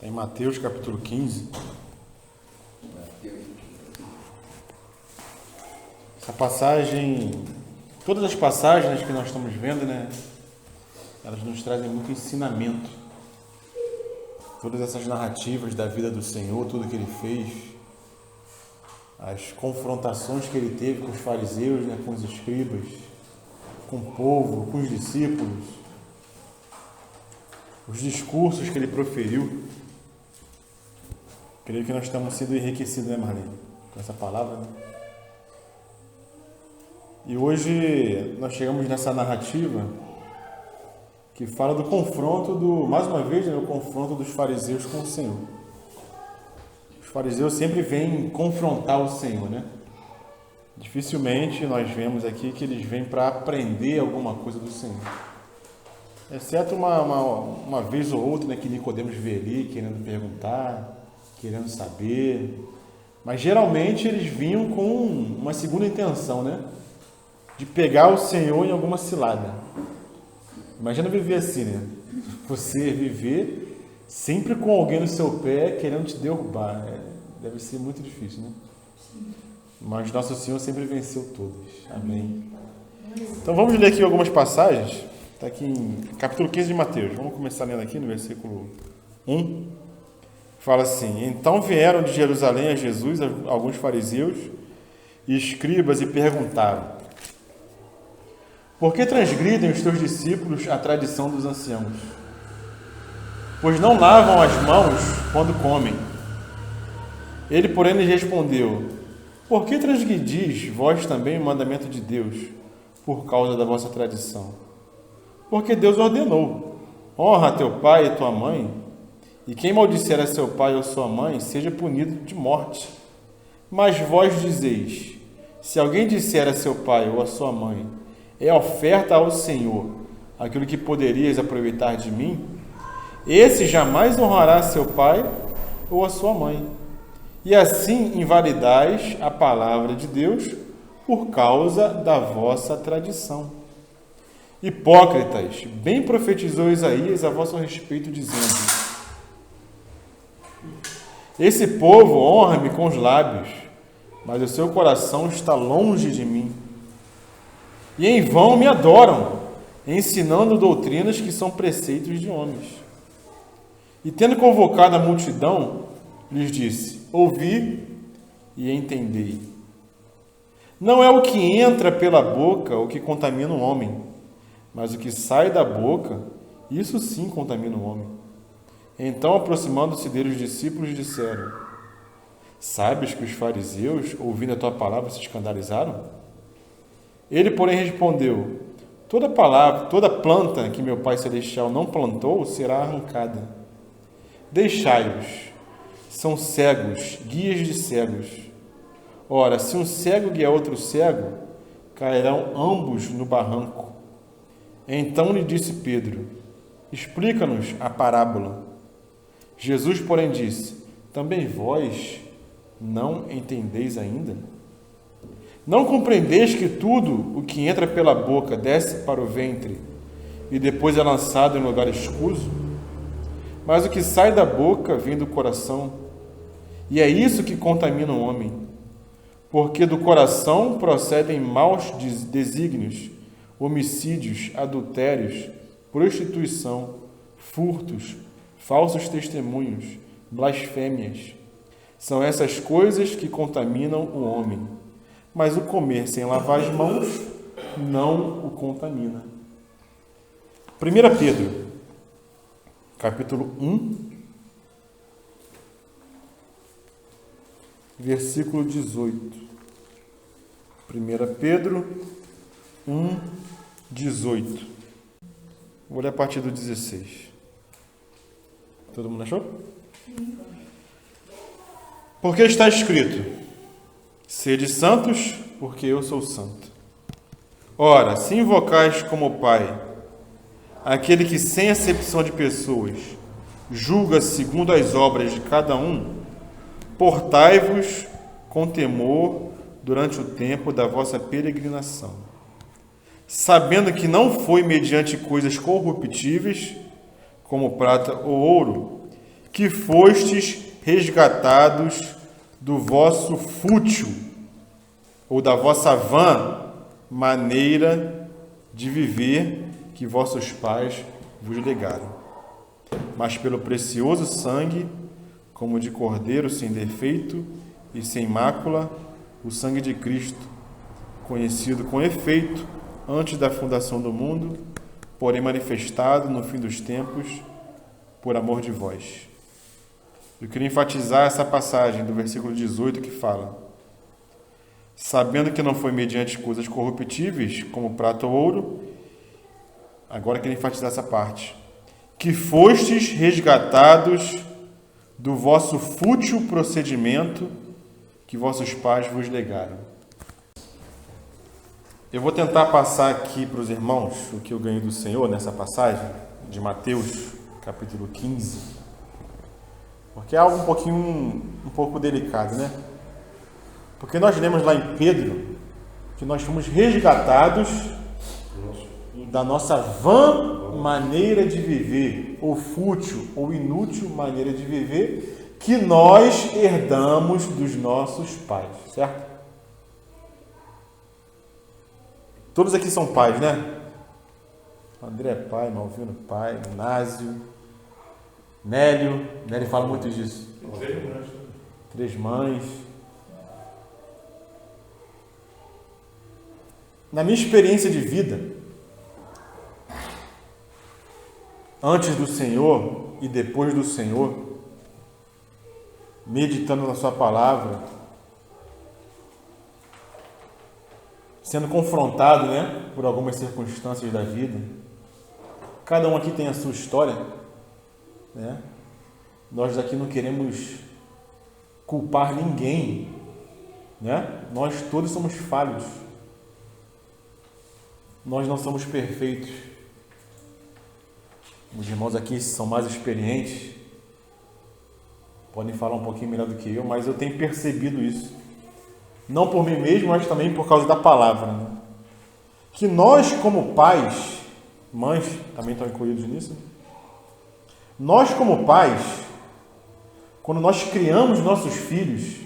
Está em Mateus capítulo 15. Essa passagem, todas as passagens que nós estamos vendo, elas nos trazem muito ensinamento. Todas essas narrativas da vida do Senhor, tudo que Ele fez, as confrontações que Ele teve com os fariseus, com os escribas, com o povo, com os discípulos, os discursos que Ele proferiu. Creio que nós estamos sendo enriquecidos, Marlene? Com essa palavra, E hoje nós chegamos nessa narrativa que fala do confronto mais uma vez, o confronto dos fariseus com o Senhor. Os fariseus sempre vêm confrontar o Senhor, Dificilmente nós vemos aqui que eles vêm para aprender alguma coisa do Senhor. Exceto uma vez ou outra, que Nicodemos vê ali, querendo perguntar, querendo saber. Mas geralmente eles vinham com uma segunda intenção, de pegar o Senhor em alguma cilada. Imagina viver assim, Você viver sempre com alguém no seu pé querendo te derrubar. Deve ser muito difícil, Mas nosso Senhor sempre venceu todos. Amém. Então vamos ler aqui algumas passagens. Está aqui em capítulo 15 de Mateus. Vamos começar lendo aqui no versículo 1. Fala assim: Então vieram de Jerusalém a Jesus alguns fariseus e escribas e perguntaram: Por que transgridem os teus discípulos a tradição dos anciãos? Pois não lavam as mãos quando comem. Ele, porém, lhes respondeu: Por que transgredis vós também o mandamento de Deus, por causa da vossa tradição? Porque Deus ordenou: honra teu pai e tua mãe, e quem maldisser a seu pai ou sua mãe, seja punido de morte. Mas vós dizeis: se alguém disser a seu pai ou a sua mãe, é oferta ao Senhor aquilo que poderias aproveitar de mim, esse jamais honrará seu pai ou a sua mãe. E assim invalidais a palavra de Deus por causa da vossa tradição. Hipócritas, bem profetizou Isaías a vosso respeito, dizendo: Esse povo honra-me com os lábios, mas o seu coração está longe de mim. E em vão me adoram, ensinando doutrinas que são preceitos de homens. E tendo convocado a multidão, lhes disse: Ouvi e entendei. Não é o que entra pela boca o que contamina o homem, mas o que sai da boca, isso sim contamina o homem. Então, aproximando-se dele, os discípulos disseram: Sabes que os fariseus, ouvindo a tua palavra, se escandalizaram? Ele, porém, respondeu: Toda planta que meu Pai Celestial não plantou será arrancada. Deixai-os, são cegos, guias de cegos. Ora, se um cego guiar outro cego, cairão ambos no barranco. Então lhe disse Pedro: Explica-nos a parábola. Jesus, porém, disse: Também vós não entendeis ainda? Não compreendeis que tudo o que entra pela boca desce para o ventre e depois é lançado em lugar escuso? Mas o que sai da boca vem do coração, e é isso que contamina o homem. Porque do coração procedem maus desígnios, homicídios, adultérios, prostituição, furtos, falsos testemunhos, blasfêmias. São essas coisas que contaminam o homem. Mas o comer sem lavar as mãos não o contamina. 1 Pedro, capítulo 1, versículo 18. 1 Pedro 1, 18. Vou ler a partir do 16. Todo mundo achou? Porque está escrito: Sede santos, porque eu sou santo. Ora, se invocais como Pai aquele que, sem acepção de pessoas, julga segundo as obras de cada um, portai-vos com temor durante o tempo da vossa peregrinação, sabendo que não foi mediante coisas corruptíveis, como prata ou ouro, que fostes resgatados do vosso fútil, ou da vossa vã maneira de viver que vossos pais vos legaram, mas pelo precioso sangue, como de cordeiro sem defeito e sem mácula, o sangue de Cristo, conhecido com efeito antes da fundação do mundo, porém manifestado no fim dos tempos, por amor de vós. Eu queria enfatizar essa passagem do versículo 18 que fala: sabendo que não foi mediante coisas corruptíveis, como prata ou ouro. Agora eu queria enfatizar essa parte: que fostes resgatados do vosso fútil procedimento que vossos pais vos legaram. Eu vou tentar passar aqui para os irmãos o que eu ganhei do Senhor nessa passagem de Mateus, capítulo 15, porque é algo um pouco delicado, né? Porque nós lemos lá em Pedro que nós fomos resgatados da nossa vã maneira de viver, ou fútil ou inútil maneira de viver, que nós herdamos dos nossos pais, certo? Todos aqui são pais, né? André é pai, Malvino pai, Násio, Nélio fala muito disso. 3 mães. Na minha experiência de vida, antes do Senhor e depois do Senhor, meditando na sua palavra, sendo confrontado, né, por algumas circunstâncias da vida. Cada um aqui tem a sua história, né? Nós aqui não queremos culpar ninguém, né? Nós todos somos falhos. Nós não somos perfeitos. Os irmãos aqui são mais experientes, podem falar um pouquinho melhor do que eu, mas eu tenho percebido isso. Não por mim mesmo, mas também por causa da palavra, né? Que nós, como pais, mães também estão incluídos nisso, nós, como pais, quando nós criamos nossos filhos,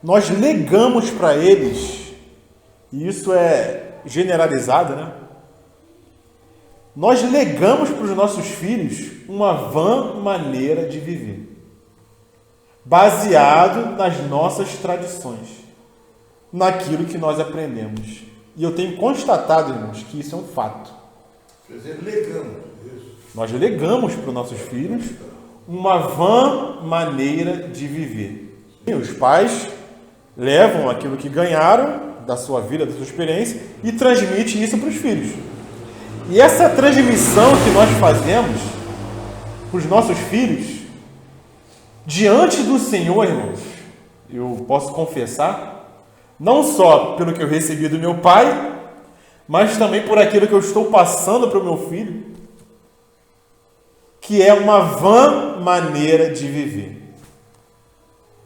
nós legamos para eles, e isso é generalizado, né? Nós legamos para os nossos filhos uma vã maneira de viver, baseado nas nossas tradições, naquilo que nós aprendemos. E eu tenho constatado, irmãos, que isso é um fato. Quer dizer, legamos. Nós legamos para os nossos filhos uma vã maneira de viver. E os pais levam aquilo que ganharam da sua vida, da sua experiência, e transmitem isso para os filhos. E essa transmissão que nós fazemos para os nossos filhos, diante do Senhor, irmãos, eu posso confessar, não só pelo que eu recebi do meu pai, mas também por aquilo que eu estou passando para o meu filho, que é uma vã maneira de viver.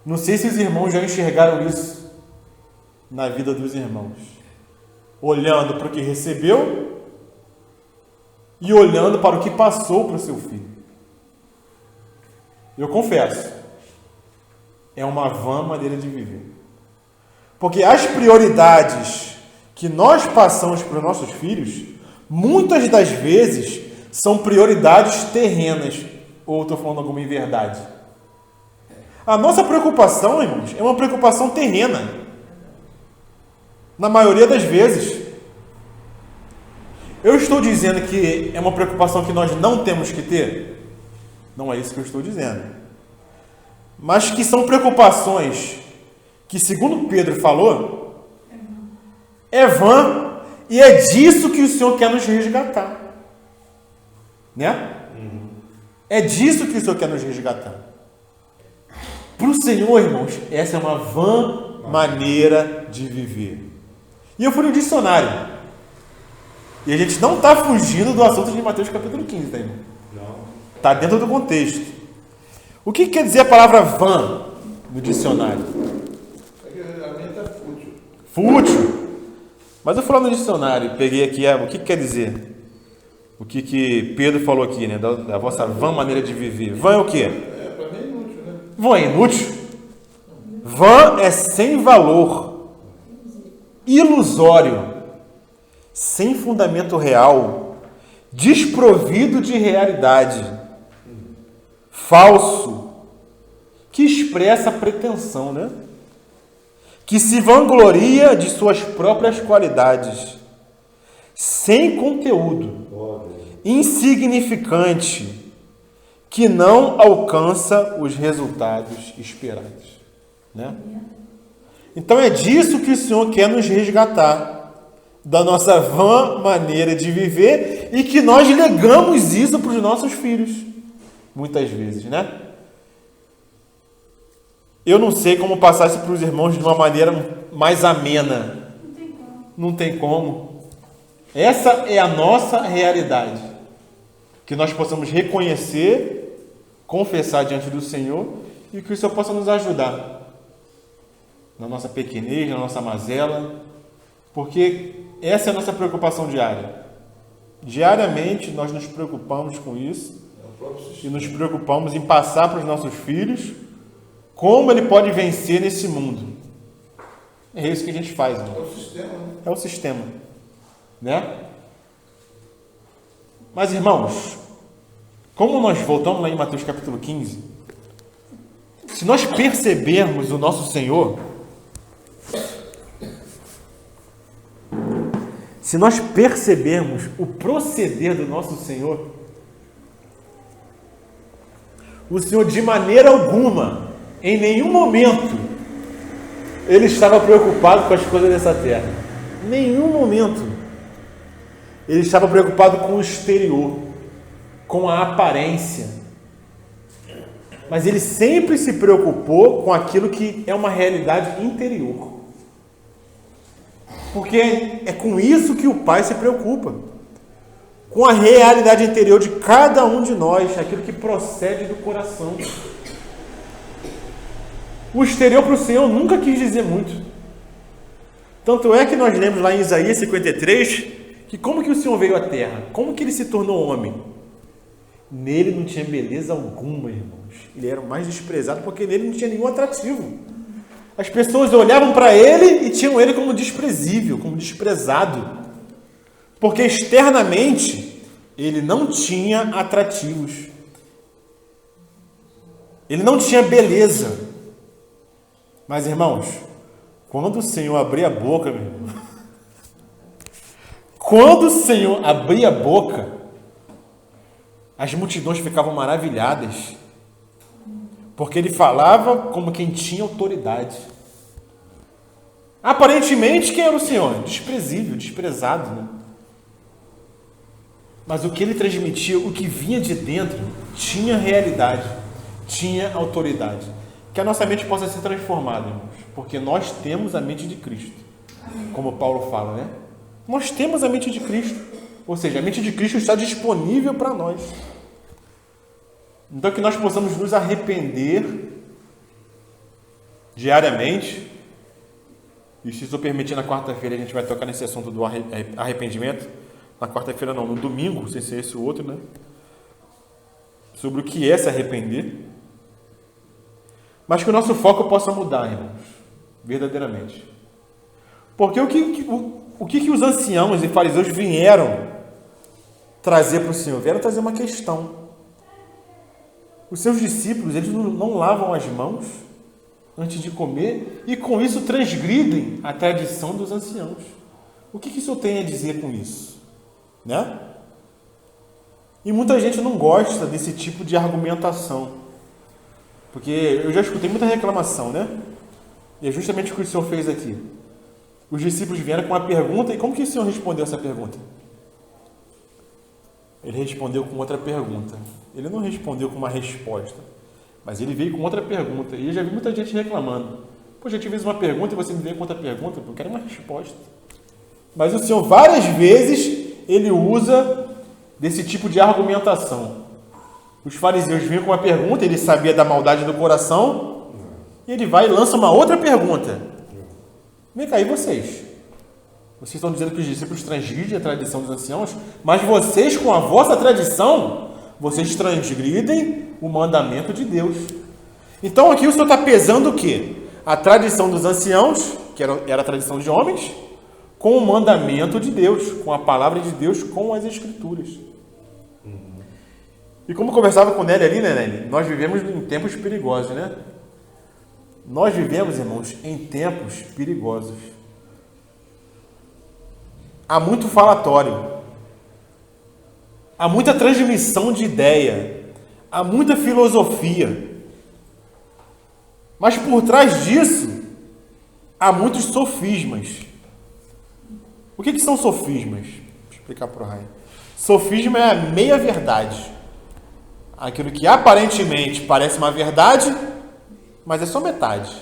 Não sei se os irmãos já enxergaram isso na vida dos irmãos, olhando para o que recebeu e olhando para o que passou para o seu filho. Eu confesso, é uma vã maneira de viver. Porque as prioridades que nós passamos para os nossos filhos, muitas das vezes, são prioridades terrenas. Ou estou falando alguma inverdade? A nossa preocupação, irmãos, é uma preocupação terrena. Na maioria das vezes. Eu estou dizendo que é uma preocupação que nós não temos que ter? Não é isso que eu estou dizendo. Mas que são preocupações que, segundo Pedro falou, é vã, e é disso que o Senhor quer nos resgatar. Né? É disso que o Senhor quer nos resgatar. Para o Senhor, irmãos, essa é uma vã maneira de viver. E eu fui no dicionário. E a gente não está fugindo do assunto de Mateus capítulo 15, tá, irmão? Não. Está dentro do contexto. O que quer dizer a palavra vã no dicionário? A minha está fútil. Fútil. Mas eu fui lá no dicionário e peguei aqui, o que quer dizer? o que Pedro falou aqui, né? Da vossa vã maneira de viver. Vã é o quê? Para mim é inútil, né? Vã é inútil? Vã é sem valor, ilusório, sem fundamento real, desprovido de realidade, falso, que expressa pretensão, né? Que se vangloria de suas próprias qualidades, sem conteúdo, insignificante, que não alcança os resultados esperados, né? Então é disso que o Senhor quer nos resgatar, da nossa vã maneira de viver, e que nós legamos isso para os nossos filhos, muitas vezes, né? Eu não sei como passar isso para os irmãos de uma maneira mais amena. Não tem como. Essa é a nossa realidade. Que nós possamos reconhecer, confessar diante do Senhor, e que o Senhor possa nos ajudar na nossa pequenez, na nossa mazela, porque essa é a nossa preocupação diária. Diariamente nós nos preocupamos com isso e nos preocupamos em passar para os nossos filhos como ele pode vencer nesse mundo. É isso que a gente faz, irmão. É o sistema, né? É o sistema, né? Mas, irmãos, como nós voltamos lá em Mateus capítulo 15, se nós percebermos o nosso Senhor, se nós percebermos o proceder do nosso Senhor, o Senhor de maneira alguma, em nenhum momento, ele estava preocupado com as coisas dessa terra. Em nenhum momento. Ele estava preocupado com o exterior, com a aparência. Mas ele sempre se preocupou com aquilo que é uma realidade interior. Porque é com isso que o Pai se preocupa. Com a realidade interior de cada um de nós, aquilo que procede do coração. O exterior para o Senhor nunca quis dizer muito. Tanto é que nós lemos lá em Isaías 53, que como que o Senhor veio à terra? Como que ele se tornou homem? Nele não tinha beleza alguma, irmãos. Ele era o mais desprezado porque nele não tinha nenhum atrativo. As pessoas olhavam para ele e tinham ele como desprezível, como desprezado. Porque externamente ele não tinha atrativos. Ele não tinha beleza. Mas, irmãos, quando o Senhor abria a boca, meu irmão, quando o Senhor abria a boca, as multidões ficavam maravilhadas, porque ele falava como quem tinha autoridade. Aparentemente, quem era o Senhor? Desprezível, desprezado, né? Mas o que ele transmitia, o que vinha de dentro, tinha realidade, tinha autoridade. Que a nossa mente possa ser transformada, irmãos, porque nós temos a mente de Cristo, como Paulo fala, né? Nós temos a mente de Cristo, ou seja, a mente de Cristo está disponível para nós. Então que nós possamos nos arrepender diariamente, e se isso permitir, na quarta-feira a gente vai tocar nesse assunto do arrependimento, na quarta-feira não, no domingo, sem ser esse outro, né? Sobre o que é se arrepender. Mas que o nosso foco possa mudar, irmãos, verdadeiramente. Porque o que os anciãos e fariseus vieram trazer para o Senhor? Vieram trazer uma questão. Os seus discípulos, eles não lavam as mãos antes de comer e com isso transgridem a tradição dos anciãos. O que isso tem a dizer com isso? Né? E muita gente não gosta desse tipo de argumentação. Porque eu já escutei muita reclamação, né? E é justamente o que o Senhor fez aqui. Os discípulos vieram com uma pergunta, e como que o Senhor respondeu essa pergunta? Ele respondeu com outra pergunta. Ele não respondeu com uma resposta, mas ele veio com outra pergunta. E eu já vi muita gente reclamando. Poxa, eu te fiz uma pergunta e você me veio com outra pergunta, eu quero uma resposta. Mas o Senhor, várias vezes, ele usa desse tipo de argumentação. Os fariseus vinham com uma pergunta, ele sabia da maldade do coração, e ele vai e lança uma outra pergunta. Vem cá, e vocês? Vocês estão dizendo que os discípulos transgridem a tradição dos anciãos, mas vocês, com a vossa tradição, vocês transgridem o mandamento de Deus. Então aqui o Senhor está pesando o quê? A tradição dos anciãos, que era a tradição de homens, com o mandamento de Deus, com a palavra de Deus, com as Escrituras. E como conversava com o Nelly ali, né, Nelly? Nós vivemos em tempos perigosos, né? Nós vivemos, irmãos, em tempos perigosos. Há muito falatório. Há muita transmissão de ideia. Há muita filosofia. Mas por trás disso, há muitos sofismas. O que são sofismas? Vou explicar para o Raio. Sofisma é a meia-verdade. Aquilo que aparentemente parece uma verdade, mas é só metade.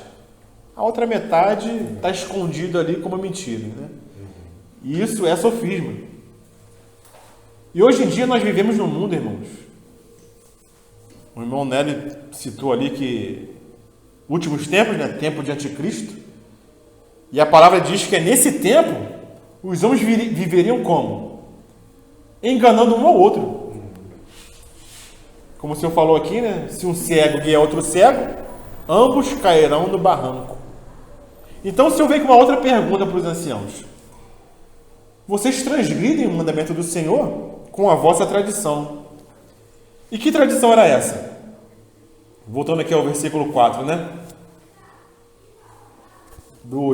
A outra metade está escondida ali como mentira, né? E isso é sofisma. E hoje em dia nós vivemos num mundo, irmãos. O irmão Nelly citou ali que últimos tempos, né? Tempo de anticristo. E a palavra diz que é nesse tempo os homens viveriam como? Enganando um ao outro. Como o Senhor falou aqui, né? Se um cego guiar outro cego, ambos cairão no barranco. Então o Senhor vem com uma outra pergunta para os anciãos. Vocês transgridem o mandamento do Senhor com a vossa tradição. E que tradição era essa? Voltando aqui ao versículo 4, né?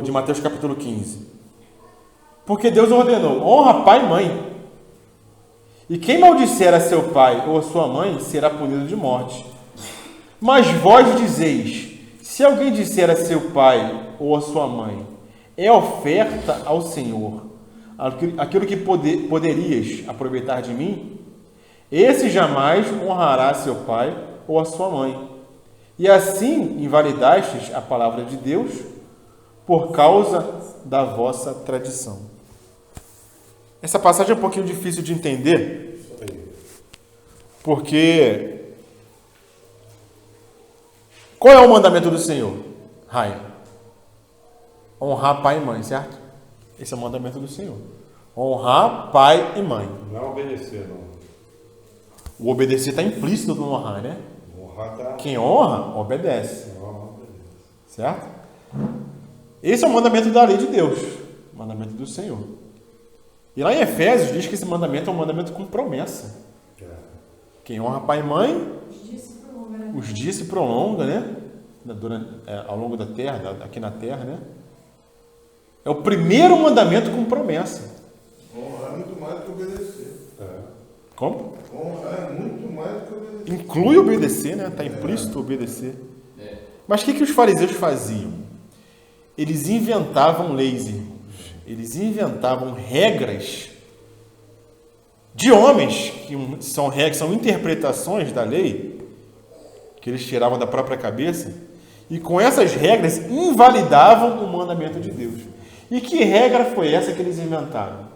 De Mateus capítulo 15. Porque Deus ordenou, honra pai e mãe. E quem maldisser a seu pai ou a sua mãe será punido de morte. Mas vós dizeis, se alguém disser a seu pai ou a sua mãe, é oferta ao Senhor, aquilo que poderias aproveitar de mim, esse jamais honrará seu pai ou a sua mãe. E assim invalidastes a palavra de Deus por causa da vossa tradição. Essa passagem é um pouquinho difícil de entender, porque qual é o mandamento do Senhor? Raia. Honrar pai e mãe, certo? Esse é o mandamento do Senhor. Honrar pai e mãe. Não é obedecer, não. O obedecer está implícito no honrar, né? Honrar tá... Quem honra, obedece. Certo? Esse é o mandamento da lei de Deus. O mandamento do Senhor. E lá em Efésios diz que esse mandamento é um mandamento com promessa. Quem honra pai e mãe, os dias se prolongam, né? Ao longo da terra, aqui na terra, né? É o primeiro mandamento com promessa. Honrar é muito mais do que obedecer. Como? Honrar é muito mais do que obedecer. Inclui obedecer, né? Está implícito obedecer. Mas o que os fariseus faziam? Eles inventavam leis, irmãos. Eles inventavam regras de homens, que são interpretações da lei, que eles tiravam da própria cabeça, e com essas regras invalidavam o mandamento de Deus. E que regra foi essa que eles inventaram?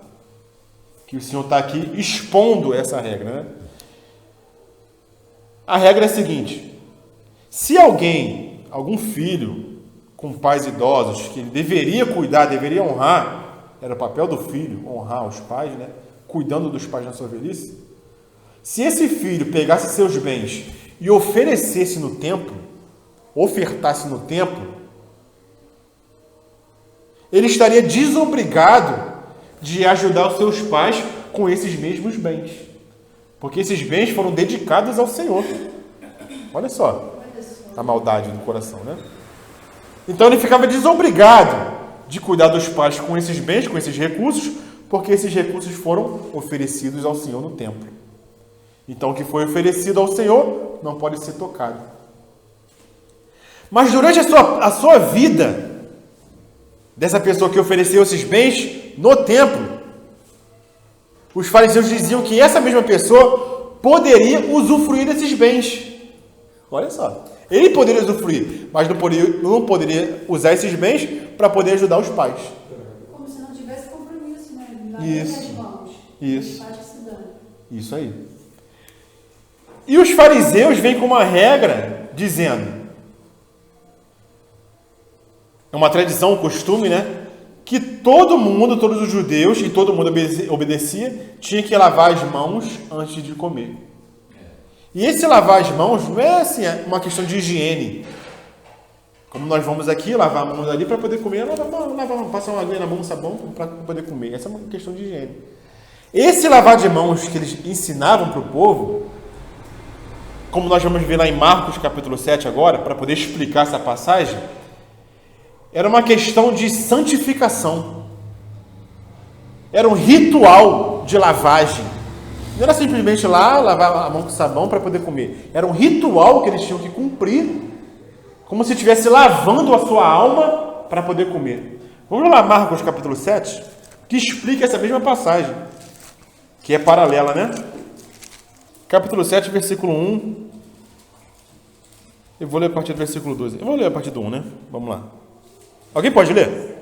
Que o Senhor está aqui expondo essa regra, né? A regra é a seguinte: se algum filho com pais idosos, que ele deveria cuidar, deveria honrar, era o papel do filho honrar os pais, né? Cuidando dos pais na sua velhice. Se esse filho pegasse seus bens e oferecesse no templo, ofertasse no templo, ele estaria desobrigado de ajudar os seus pais com esses mesmos bens, porque esses bens foram dedicados ao Senhor. Olha só a maldade do coração, né? Então ele ficava desobrigado de cuidar dos pais com esses bens, com esses recursos, porque esses recursos foram oferecidos ao Senhor no templo. Então o que foi oferecido ao Senhor não pode ser tocado. Mas durante a sua vida, dessa pessoa que ofereceu esses bens no templo, os fariseus diziam que essa mesma pessoa poderia usufruir desses bens. Olha só. Ele poderia usufruir, mas não poderia usar esses bens para poder ajudar os pais. Como se não tivesse compromisso, né? Isso. Isso aí. E os fariseus vêm com uma regra dizendo, é uma tradição, um costume, né? que todo mundo, todos os judeus, e todo mundo obedecia, tinha que lavar as mãos antes de comer. E esse lavar as mãos não é assim, uma questão de higiene. Como nós vamos aqui, lavar a mão ali para poder comer, passar uma aguinha na mão, um sabão para poder comer. Essa é uma questão de higiene. Esse lavar de mãos que eles ensinavam para o povo, como nós vamos ver lá em Marcos capítulo 7 agora, para poder explicar essa passagem, era uma questão de santificação. Era um ritual de lavagem. Não era simplesmente lá lavar a mão com sabão para poder comer. Era um ritual que eles tinham que cumprir, como se estivesse lavando a sua alma para poder comer. Vamos lá, Marcos capítulo 7, que explica essa mesma passagem, que é paralela, né? Capítulo 7, versículo 1. Eu vou ler a partir do versículo 12. Eu vou ler a partir do 1, né? Vamos lá. Alguém pode ler?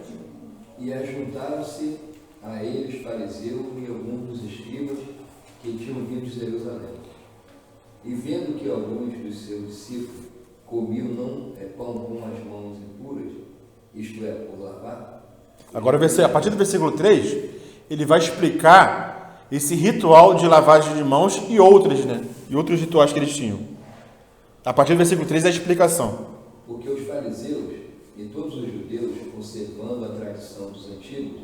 E ajuntaram-se a eles fariseus e alguns dos escribas que tinham vindo de Jerusalém. E vendo que alguns dos seus discípulos comiam não pão com as mãos impuras, isto é, por lavar. Agora, a partir do versículo 3, ele vai explicar esse ritual de lavagem de mãos e outros, né? E outros rituais que eles tinham. A partir do versículo 3 é a explicação. Porque os fariseus e todos os judeus, conservando a tradição dos antigos,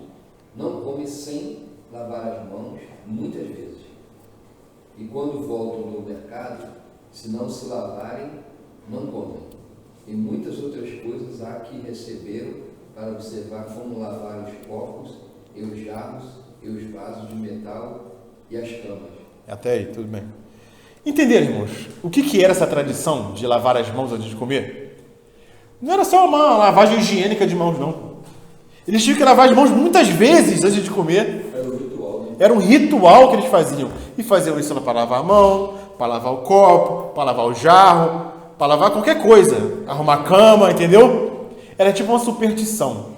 não comem sem lavar as mãos muitas vezes. E quando voltam do mercado, se não se lavarem, não comem. E muitas outras coisas há que receberam para observar como lavar os copos e os jarros e os vasos de metal e as camas. Até aí, tudo bem. Entenderam, irmãos? O que era essa tradição de lavar as mãos antes de comer? Não era só uma lavagem higiênica de mãos, não. Eles tinham que lavar as mãos muitas vezes antes de comer. Era um ritual, né? Era um ritual que eles faziam. E faziam isso para lavar a mão, para lavar o copo, para lavar o jarro, para lavar qualquer coisa. Arrumar a cama, entendeu? Era tipo uma superstição.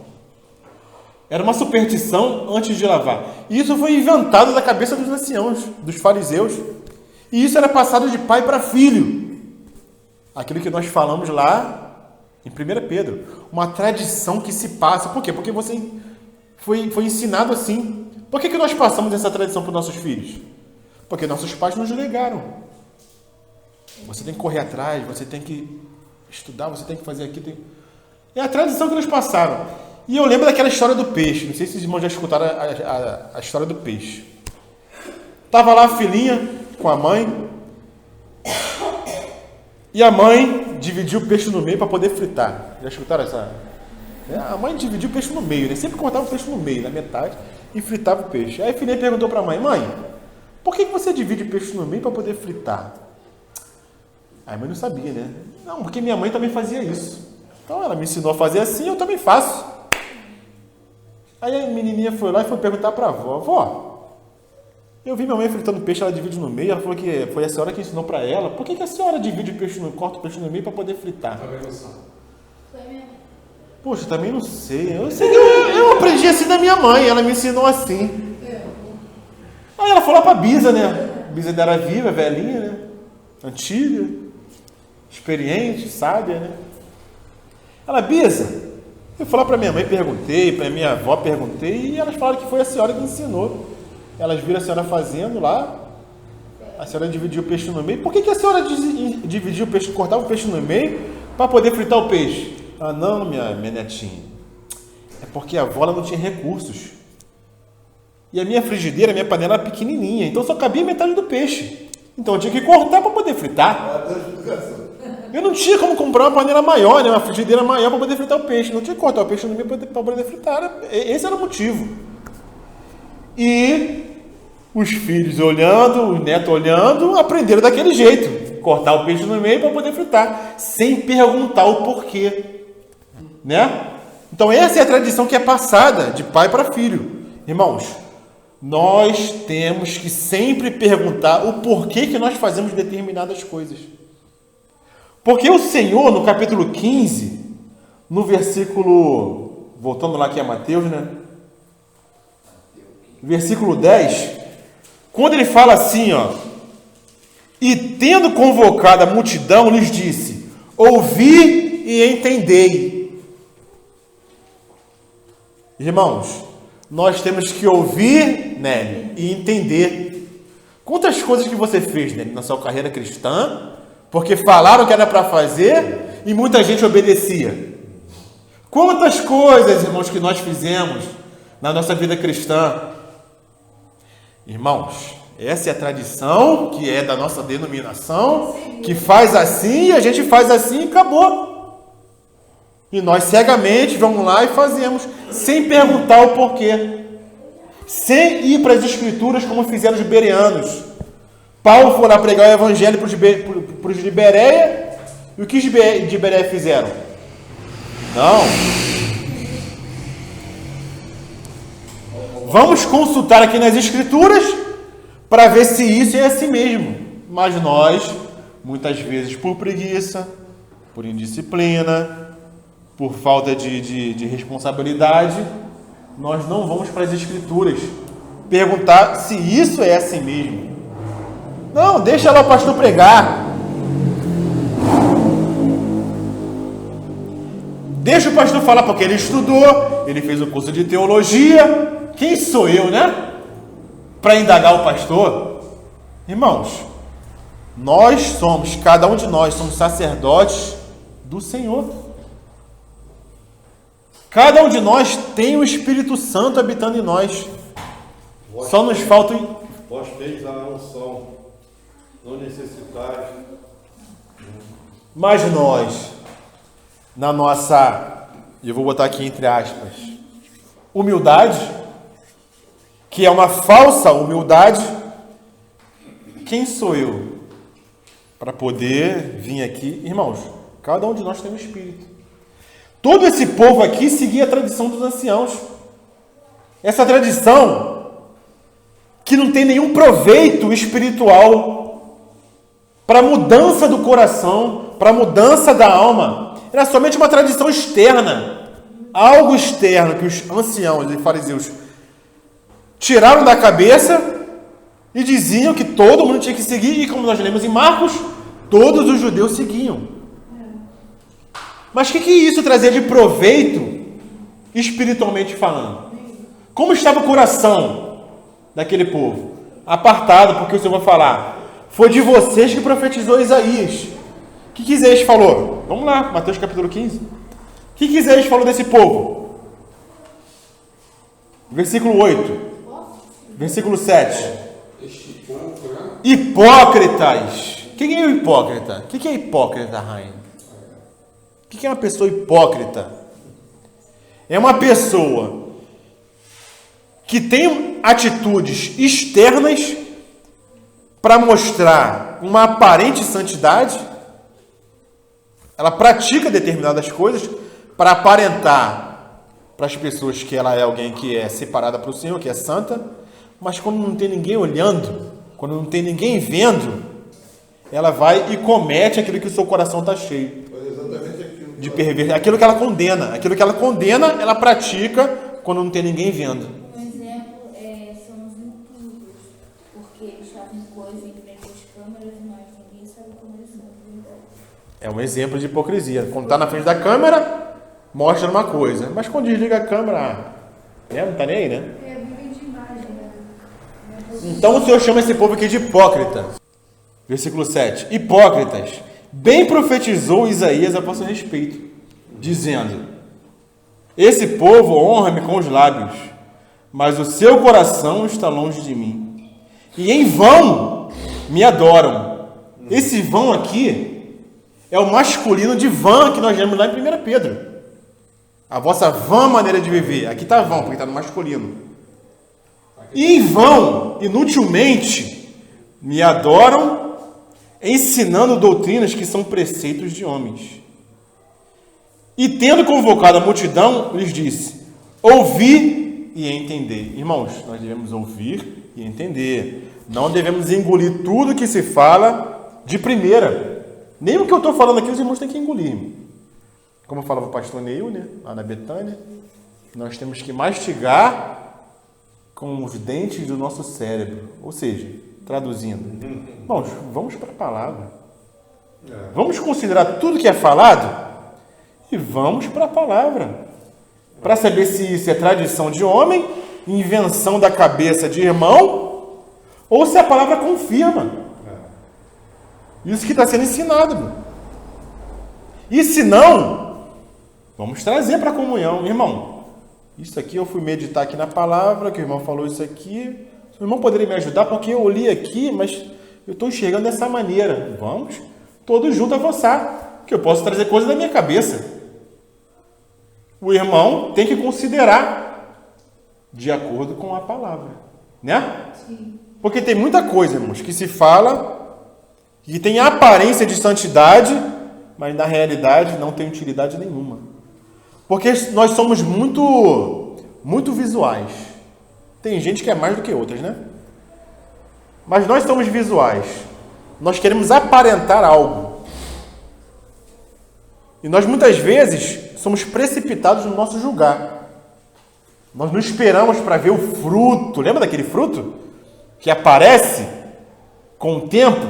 Era uma superstição antes de lavar. E isso foi inventado da cabeça dos anciãos, dos fariseus. E isso era passado de pai para filho. Aquilo que nós falamos lá em 1 Pedro. Uma tradição que se passa. Por quê? Porque você foi ensinado assim. Por que nós passamos essa tradição para os nossos filhos? Porque nossos pais nos legaram. Você tem que correr atrás, você tem que estudar, você tem que fazer aquilo. É a tradição que nos passaram. E eu lembro daquela história do peixe. Não sei se os irmãos já escutaram a história do peixe. Estava lá a filhinha com a mãe. E a mãe dividiu o peixe no meio para poder fritar. Já escutaram essa? A mãe dividiu o peixe no meio, né? Sempre cortava o peixe no meio, na metade, e fritava o peixe. Aí a filhinha perguntou para a mãe: mãe, por que você divide o peixe no meio para poder fritar? Aí a mãe não sabia, né? Não, porque minha mãe também fazia isso. Então ela me ensinou a fazer assim, eu também faço. Aí a menininha foi lá e foi perguntar para a avó: vó, eu vi minha mãe fritando peixe, ela divide no meio. Ela falou que foi a senhora que ensinou para ela. Por que a senhora divide o peixe corta o peixe no meio para poder fritar? Poxa, também não sei. Eu sei que eu aprendi assim da minha mãe, ela me ensinou assim. Aí ela falou para a Bisa, né? A Bisa era viva, velhinha, né? Antiga, experiente, sábia, né? Ela: Bisa, eu fui lá para minha mãe, perguntei, para minha avó perguntei, e elas falaram que foi a senhora que ensinou. Elas viram a senhora fazendo lá, a senhora dividiu o peixe no meio. Por que a senhora dividiu o peixe, cortava o peixe no meio para poder fritar o peixe? Ah, não, minha netinha. É porque a avó não tinha recursos. E a minha frigideira, a minha panela era pequenininha, então só cabia metade do peixe. Então eu tinha que cortar para poder fritar. Eu não tinha como comprar uma panela maior, né? Uma frigideira maior para poder fritar o peixe. Não tinha que cortar o peixe no meio para poder fritar. Esse era o motivo. E os filhos olhando, os netos olhando, aprenderam daquele jeito. Cortar o peixe no meio para poder fritar, sem perguntar o porquê. Né? Então essa é a tradição que é passada de pai para filho. Irmãos, nós temos que sempre perguntar o porquê que nós fazemos determinadas coisas. Porque o Senhor, no capítulo 15, no versículo, voltando lá que é Mateus, né? Versículo 10, quando ele fala assim, ó: e tendo convocado a multidão, lhes disse: ouvi e entendei. Irmãos, nós temos que ouvir, Nelly, e entender. Quantas coisas que você fez, Nelly, na sua carreira cristã, porque falaram que era para fazer e muita gente obedecia. Quantas coisas, irmãos, que nós fizemos na nossa vida cristã. Irmãos, essa é a tradição que é da nossa denominação, que faz assim e a gente faz assim e acabou. E nós cegamente vamos lá e fazemos, sem perguntar o porquê. Sem ir para as escrituras como fizeram os bereanos. Paulo foi lá pregar o evangelho para os de Bereia, e o que os de Bereia fizeram? Não. Vamos consultar aqui nas escrituras para ver se isso é assim mesmo. Mas nós, muitas vezes por preguiça, por indisciplina, por falta de responsabilidade, nós não vamos para as escrituras perguntar se isso é assim mesmo. Não, deixa lá o pastor pregar. Deixa o pastor falar, porque ele estudou, ele fez o curso de teologia. Quem sou eu, né? Para indagar o pastor? Irmãos, cada um de nós somos sacerdotes do Senhor. Cada um de nós tem o Espírito Santo habitando em nós. Só nos falta... Vós teis a unção, não necessitais. Mas nós, na nossa, eu vou botar aqui entre aspas, humildade, que é uma falsa humildade, quem sou eu para poder vir aqui? Irmãos, cada um de nós tem um Espírito. Todo esse povo aqui seguia a tradição dos anciãos. Essa tradição que não tem nenhum proveito espiritual para a mudança do coração, para a mudança da alma. Era somente uma tradição externa. Algo externo que os anciãos e fariseus tiraram da cabeça e diziam que todo mundo tinha que seguir. E como nós lemos em Marcos, todos os judeus seguiam. Mas o que isso trazia de proveito, espiritualmente falando? Como estava o coração daquele povo? Apartado, porque o Senhor vai falar. Foi de vocês que profetizou Isaías. O que Isaías falou? Vamos lá, Mateus capítulo 15. O que Isaías falou desse povo? Versículo 8. Versículo 7. Hipócritas. Quem é o hipócrita? O que é hipócrita, rainha? O que é uma pessoa hipócrita? É uma pessoa que tem atitudes externas para mostrar uma aparente santidade. Ela pratica determinadas coisas para aparentar para as pessoas que ela é alguém que é separada para o Senhor, que é santa, mas quando não tem ninguém olhando, quando não tem ninguém vendo, ela vai e comete aquilo que o seu coração está cheio de perverso, aquilo que ela condena, ela pratica quando não tem ninguém vendo. Um exemplo são os youtuber, porque eles fazem coisa em frente às câmeras, mas ninguém sabe como eles são de verdade. É um exemplo de hipocrisia. Quando está na frente da câmera, mostra uma coisa, mas quando desliga a câmera, não está nem aí, né? Vivem de imagem, né? Então o Senhor chama esse povo aqui de hipócrita. Versículo 7. Hipócritas. Bem profetizou Isaías a vosso respeito, dizendo: esse povo honra-me com os lábios, mas o seu coração está longe de mim. E em vão me adoram. Esse vão aqui é o masculino de vã que nós lemos lá em 1 Pedro. A vossa vã maneira de viver. Aqui está vão, porque está no masculino. E em vão, inutilmente, me adoram, ensinando doutrinas que são preceitos de homens. E tendo convocado a multidão, lhes disse: ouvi e entender. Irmãos, nós devemos ouvir e entender. Não devemos engolir tudo que se fala de primeira. Nem o que eu estou falando aqui, os irmãos têm que engolir. Como falava o pastor Neil, né, lá na Betânia, nós temos que mastigar com os dentes do nosso cérebro. Ou seja, traduzindo, irmãos, vamos para a palavra. Vamos considerar tudo que é falado e vamos para a palavra. para saber se isso é tradição de homem, invenção da cabeça de irmão, ou se a palavra confirma. Isso que está sendo ensinado. Meu. E se não, vamos trazer para a comunhão. Irmão, isso aqui eu fui meditar aqui na palavra, que o irmão falou isso aqui. O irmão poderia me ajudar, porque eu li aqui, mas eu estou enxergando dessa maneira. Vamos todos juntos avançar, que eu posso trazer coisas da minha cabeça. O irmão tem que considerar de acordo com a palavra, né? Sim. Porque tem muita coisa, irmãos, que se fala, que tem a aparência de santidade, mas na realidade não tem utilidade nenhuma. Porque nós somos muito visuais. Tem gente que é mais do que outras, né? Mas nós somos visuais. Nós queremos aparentar algo. E nós muitas vezes somos precipitados no nosso julgar. Nós não esperamos para ver o fruto. Lembra daquele fruto? Que aparece com o tempo?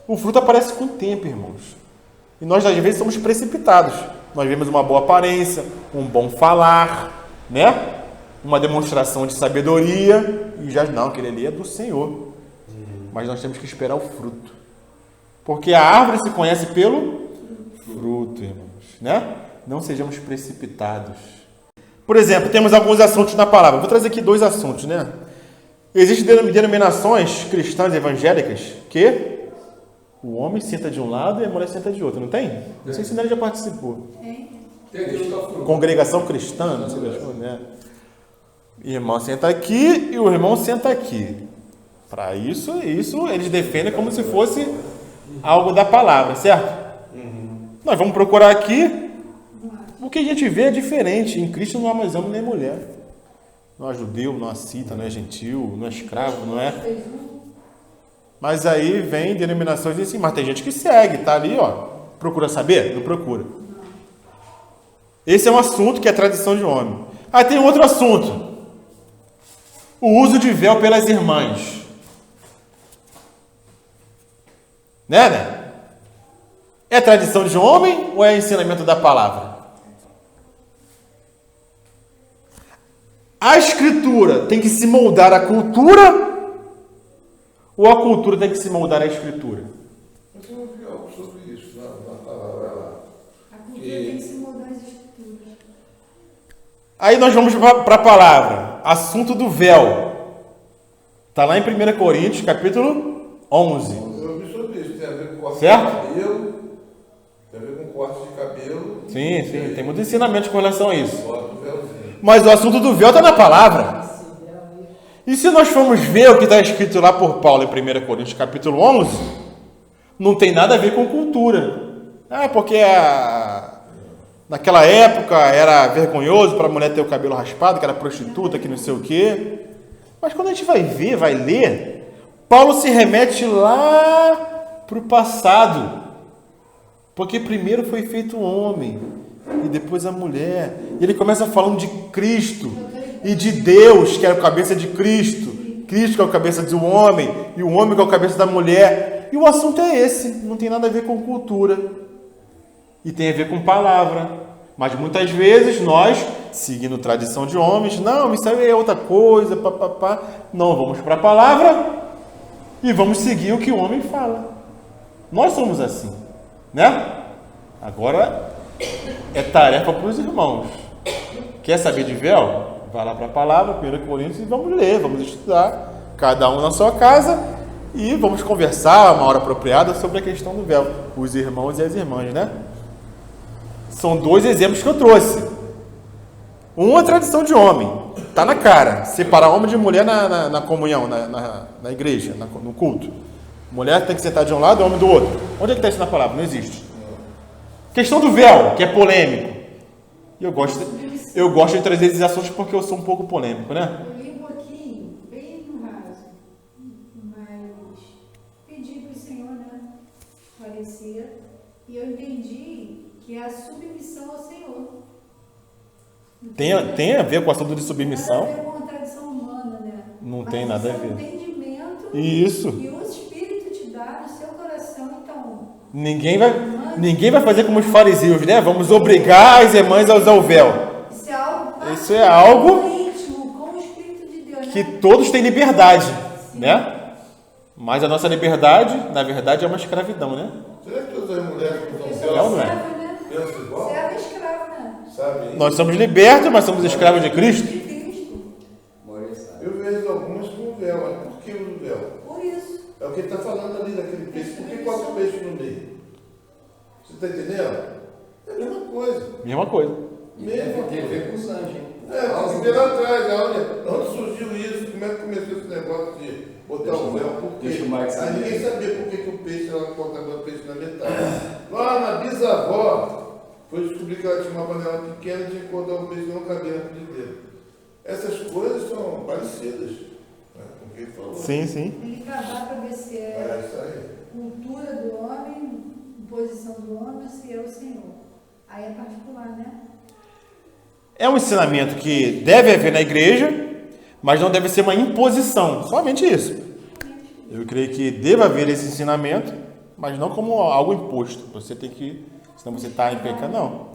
O fruto aparece com o tempo, irmãos. E nós às vezes somos precipitados. Nós vemos uma boa aparência, um bom falar, né? Uma demonstração de sabedoria. E já não, aquele ali é do Senhor. Mas nós temos que esperar o fruto. Porque a árvore se conhece pelo fruto, irmãos, né? Não sejamos precipitados. Por exemplo, temos alguns assuntos na palavra. Vou trazer aqui 2 assuntos, né? Existem denominações cristãs evangélicas que o homem senta de um lado e a mulher senta de outro, não tem? Não sei se o Nery já participou. Congregação cristã, não sei das coisas, né? Irmão senta aqui e o irmão senta aqui. Para isso eles defendem como se fosse algo da palavra, certo? Nós vamos procurar aqui. O que a gente vê é diferente. Em Cristo não há mais homem nem mulher. Não é judeu, não é cita, não é gentil, não é escravo, não é. Mas aí vem denominações assim, mas tem gente que segue, tá ali, ó. Procura saber? Não procura. Esse é um assunto que é tradição de homem. Aí tem outro assunto. O uso de véu pelas irmãs. Né? É tradição de homem ou é ensinamento da palavra? A escritura tem que se moldar à cultura ou a cultura tem que se moldar à escritura? Eu ouvi algo sobre isso na palavra lá. A cultura tem que se moldar às escrituras. Aí nós vamos para a palavra. Assunto do véu. Está lá em 1 Coríntios, capítulo 11. Eu ouvi sobre isso. Tem a ver com corte Certo? de cabelo. Tem a ver com corte de cabelo. Sim. Tem muitos ensinamentos com relação a isso. Bota o véuzinho. Mas o assunto do véu está na palavra. E se nós formos ver o que está escrito lá por Paulo em 1 Coríntios capítulo 11, não tem nada a ver com cultura. Porque naquela época era vergonhoso para a mulher ter o cabelo raspado, que era prostituta, que não sei o quê. Mas quando a gente vai ver, vai ler, Paulo se remete lá para o passado. Porque primeiro foi feito o homem e depois a mulher. E ele começa falando de Cristo e de Deus, que é a cabeça de Cristo. Cristo que é a cabeça do homem e o homem que é a cabeça da mulher. E o assunto é esse, não tem nada a ver com cultura. E tem a ver com palavra. Mas muitas vezes nós, seguindo tradição de homens, não, isso aí é outra coisa, papapá. Não, vamos para a palavra e vamos seguir o que o homem fala. Nós somos assim, né? Agora é tarefa para os irmãos. Quer saber de véu? Vai lá para a palavra, 1 Coríntios, e vamos ler, vamos estudar, cada um na sua casa, e vamos conversar uma hora apropriada sobre a questão do véu. Os irmãos e as irmãs, né? São 2 exemplos que eu trouxe. Um é tradição de homem, está na cara. Separar homem de mulher na comunhão, na igreja, no culto. Mulher tem que sentar de um lado e homem do outro. Onde é que está isso na palavra? Não existe. Questão do véu, que é polêmico. Eu gosto de trazer esses assuntos porque eu sou um pouco polêmico, né? Eu li um pouquinho, bem no raso, mas pedi para o Senhor, né, esclarecer, e eu entendi que é a submissão ao Senhor. Tem a ver com o assunto de submissão? Nada a ver com a tradição humana, né? Não tem nada a ver. Entendimento Isso. que o Espírito te dá no seu coração, então. Ninguém vai fazer como os fariseus, né? Vamos obrigar as irmãs a usar o véu. Isso Isso é algo íntimo com o Espírito de Deus, que né? todos têm liberdade, né? Mas a nossa liberdade, na verdade, é uma escravidão, né? Será que todas as mulheres que Porque estão É ou somos não é? servos, né? pensam igual? Servo e escravo, né? Sabe isso? Nós somos libertos, mas somos escravos de Cristo. De Cristo. Moreira sabe. Eu vejo algumas com véu, mas por que o véu? Por isso. É o que ele está falando ali daquele peixe. Por que quatro peixes no meio? Você está entendendo? É a mesma coisa. Mesma coisa. E deve ter a ver com os anjos, hein? É, tem que ver lá atrás, onde surgiu isso, como é que começou esse negócio de botar o véu, por quê? Deixa o Marcos Aí ninguém sabia por que o peixe, ela cortava o peixe na metade. Lá na bisavó, foi descobrir que ela tinha uma panela pequena e tinha que cortar o peixe não cabia na frigideira. Essas coisas são parecidas, né, com o que ele falou. Sim, sim. Tem que acabar para ver se É é isso aí. cultura do homem, posição do homem, se é o Senhor. Aí é particular, né? É um ensinamento que deve haver na igreja, mas não deve ser uma imposição. Somente isso. Eu creio que deva haver esse ensinamento, mas não como algo imposto. Você tem que, senão você está em pecado. Não.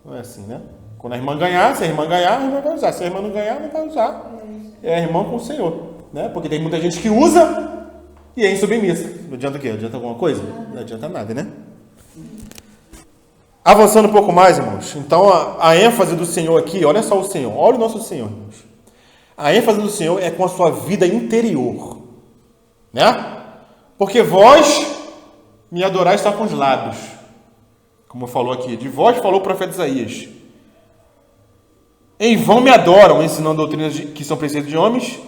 Não é assim, né? Quando a irmã ganhar, se a irmã ganhar, a irmã vai usar. Se a irmã não ganhar, não vai usar. É a irmã com o Senhor, né? Porque tem muita gente que usa e é insubmissa. Não adianta o quê? Adianta alguma coisa? Não adianta nada, né? Avançando um pouco mais, irmãos. Então, a ênfase do Senhor aqui, olha só o Senhor, olha o nosso Senhor, irmãos. A ênfase do Senhor é com a sua vida interior, né? Porque vós me adorais só com os lábios, como falou aqui. De vós falou o profeta Isaías. Em vão me adoram, ensinando doutrinas que são preceitos de homens,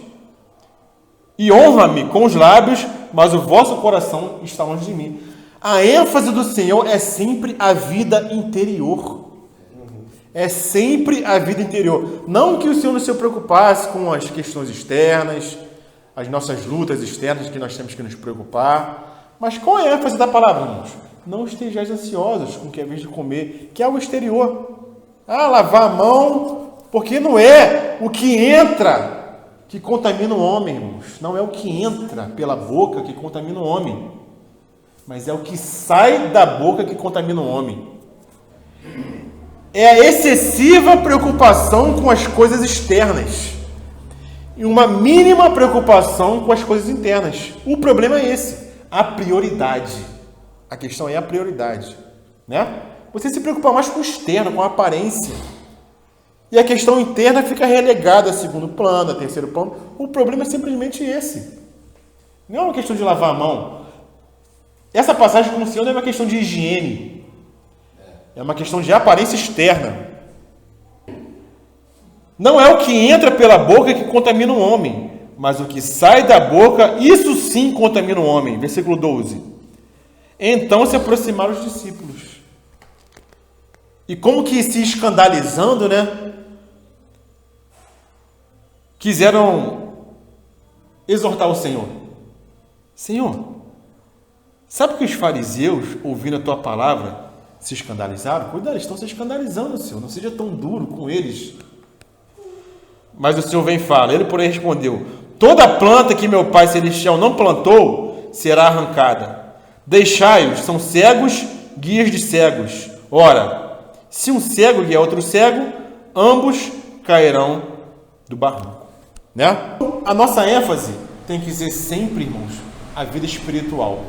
e honra-me com os lábios, mas o vosso coração está longe de mim. A ênfase do Senhor é sempre a vida interior. É sempre a vida interior. Não que o Senhor não se preocupasse com as questões externas, as nossas lutas externas que nós temos que nos preocupar. Mas qual é a ênfase da palavra, irmãos? Não estejais ansiosos com o que é vez de comer, que é algo exterior. Lavar a mão, porque não é o que entra que contamina o homem, irmãos. Não é o que entra pela boca que contamina o homem, mas é o que sai da boca que contamina o homem. É a excessiva preocupação com as coisas externas e uma mínima preocupação com as coisas internas. O problema é esse, a prioridade. A questão é a prioridade, né? Você se preocupa mais com o externo, com a aparência. E a questão interna fica relegada a segundo plano, a terceiro plano. O problema é simplesmente esse. Não é uma questão de lavar a mão. Essa passagem com o Senhor não é uma questão de higiene. É uma questão de aparência externa. Não é o que entra pela boca que contamina o homem, mas o que sai da boca, isso sim contamina o homem. Versículo 12. Então se aproximaram os discípulos. E como que se escandalizando, né? Quiseram exortar o Senhor. Senhor, sabe que os fariseus, ouvindo a tua palavra, se escandalizaram? Cuidado, eles estão se escandalizando, Senhor. Não seja tão duro com eles. Mas o Senhor vem e fala. Ele, porém, respondeu: toda planta que meu Pai Celestial não plantou será arrancada. Deixai-os, são cegos, guias de cegos. Ora, se um cego guia outro cego, ambos cairão do barranco. Né? A nossa ênfase tem que ser sempre, irmãos, a vida espiritual.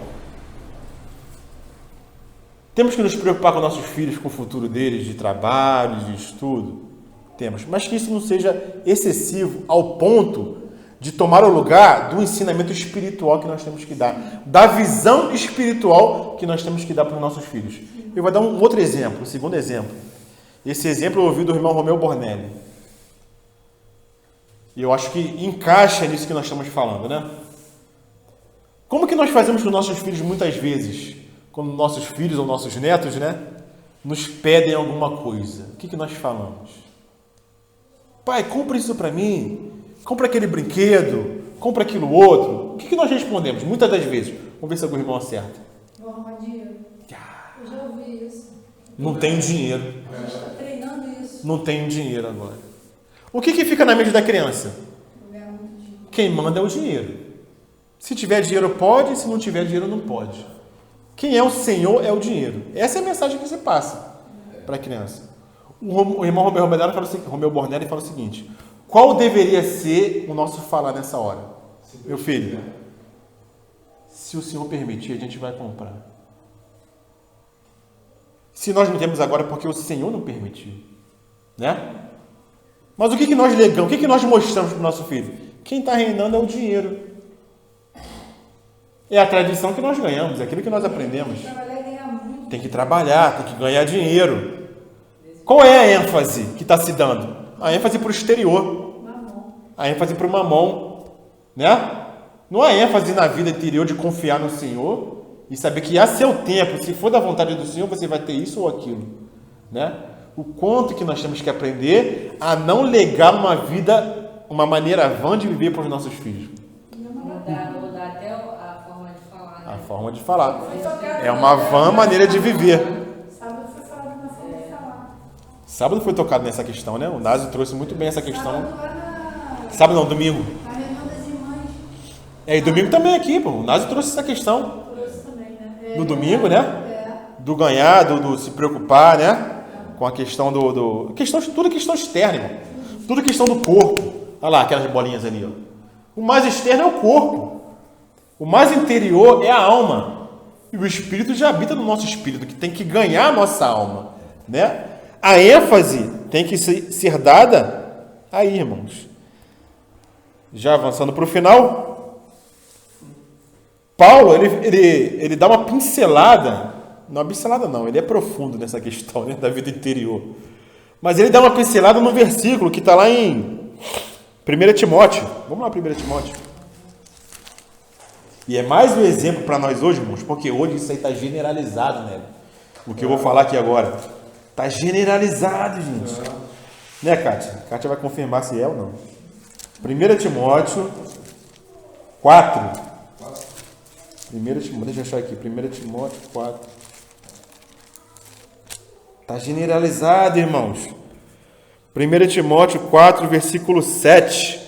Temos que nos preocupar com nossos filhos, com o futuro deles, de trabalho, de estudo. Temos. Mas que isso não seja excessivo ao ponto de tomar o lugar do ensinamento espiritual que nós temos que dar. Da visão espiritual que nós temos que dar para os nossos filhos. Eu vou dar um outro exemplo, um segundo exemplo. Esse exemplo eu ouvi do irmão Romeu Bornelli. E eu acho que encaixa nisso que nós estamos falando, né? Como que nós fazemos com os nossos filhos muitas vezes? Quando nossos filhos ou nossos netos, né, nos pedem alguma coisa. O que nós falamos? Pai, compra isso para mim. Compra aquele brinquedo. Compra aquilo outro. O que nós respondemos? Muitas das vezes. Vamos ver se algum irmão acerta. Vou arrumar dinheiro. Eu já ouvi isso. Não tenho dinheiro. A gente está treinando isso. Não tenho dinheiro agora. O que fica na mente da criança? Vou ganhar muito dinheiro. Quem manda é o dinheiro. Se tiver dinheiro pode, se não tiver dinheiro não pode. Quem é o Senhor é o dinheiro. Essa é a mensagem que você passa para a criança. O irmão Romeu Bornelli fala o seguinte: qual deveria ser o nosso falar nessa hora? Meu filho, se o Senhor permitir, a gente vai comprar. Se nós não temos agora, é porque o Senhor não permitiu, né? Mas o que nós legamos, o que nós mostramos para o nosso filho? Quem está reinando é o dinheiro. É a tradição que nós ganhamos, é aquilo que nós aprendemos. Trabalhar e ganhar muito. Tem que trabalhar, tem que ganhar dinheiro. Qual é a ênfase que está se dando? A ênfase para o exterior. Mamão. A ênfase para o mamão, né? Não há ênfase na vida interior de confiar no Senhor e saber que a seu tempo, se for da vontade do Senhor, você vai ter isso ou aquilo, né? O quanto que nós temos que aprender a não legar uma vida, uma maneira vã de viver para os nossos filhos. Mudar até a forma de falar, né? A forma de falar. Foi tocado É uma vã maneira de viver. Sábado foi falado na forma de falar. Sábado foi tocado nessa questão, né? O Násio trouxe muito bem essa questão. Sábado lá na Sábado não, domingo. reunião das irmãs. E domingo também aqui, pô. O Násio trouxe essa questão. Trouxe também, né? No domingo, né? É. Do ganhar, do se preocupar, né? Com a questão tudo é questão externa, irmão. Tudo é questão do corpo. Olha lá, aquelas bolinhas ali, ó. O mais externo é o corpo. O mais interior é a alma. E o espírito já habita no nosso espírito, que tem que ganhar a nossa alma, né? A ênfase tem que ser dada aí, irmãos. Já avançando para o final, Paulo, ele dá uma pincelada. Não, pincelada não, ele é profundo nessa questão, né, da vida interior. Mas ele dá uma pincelada no versículo que está lá em 1 Timóteo. Vamos lá, 1 Timóteo. E é mais um exemplo para nós hoje, irmãos, porque hoje isso aí está generalizado, né? O que eu vou falar aqui agora. Está generalizado, gente. Né, Kátia? Kátia vai confirmar se é ou não. 1 Timóteo 4. 1 Timóteo, deixa eu achar aqui. 1 Timóteo 4. Está generalizado, irmãos. 1 Timóteo 4, versículo 7.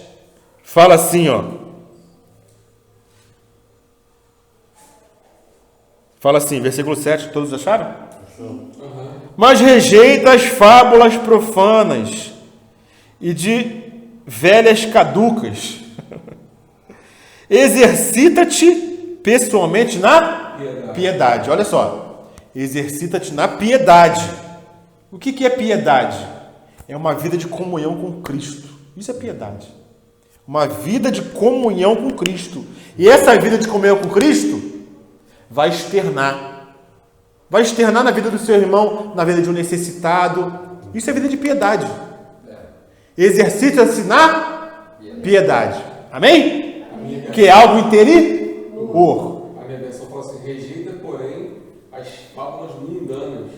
Fala assim, ó. Fala assim, versículo 7, todos acharam? Mas rejeita as fábulas profanas e de velhas caducas. Exercita-te pessoalmente na piedade. Olha só. Exercita-te na piedade. O que é piedade? É uma vida de comunhão com Cristo. Isso é piedade. Uma vida de comunhão com Cristo. E essa vida de comunhão com Cristo vai externar. Vai externar na vida do seu irmão, na vida de um necessitado. Isso é vida de piedade. Exercita-se na piedade. Amém? Que é algo interior. A minha versão fala assim: rejeita, porém, as fábulas mundanas.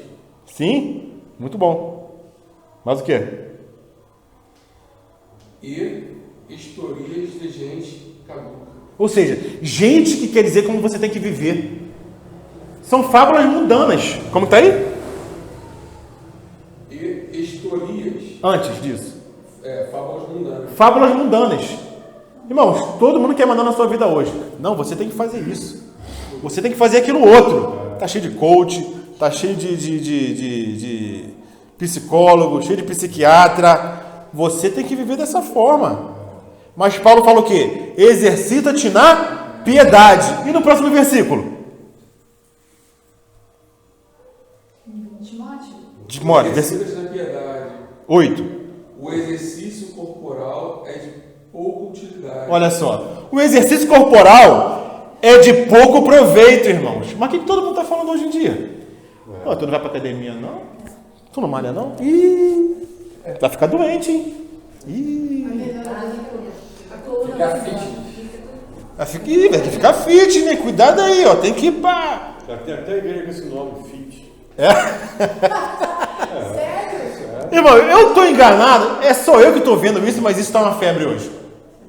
Sim, muito bom. Mas o quê? E historias de gente caduca. Ou seja, gente que quer dizer como você tem que viver. São fábulas mundanas. Como está aí? E historias. Antes disso. Fábulas mundanas. Fábulas mundanas. Irmãos, todo mundo quer mandar na sua vida hoje. Não, você tem que fazer isso. Você tem que fazer aquilo outro. Está cheio de coach, está cheio de psicólogo, cheio de psiquiatra. Você tem que viver dessa forma. Mas Paulo fala o quê? Exercita-te na piedade. E no próximo versículo? Timóteo, Exercita-te na piedade. 8. O exercício corporal é de pouca utilidade. Olha só. O exercício corporal é de pouco proveito, irmãos. Mas o que todo mundo está falando hoje em dia? Oh, tu não vai para academia, não? Tu não malha, não? Ih, vai ficar doente, hein? Ih. Ficar fit. Vai ficar fit, né? Cuidado aí, ó. Tem que ir para... Já tem até igreja com esse nome, fit. Sério? Irmão, eu estou enganado. É só eu que estou vendo isso, mas isso está uma febre hoje.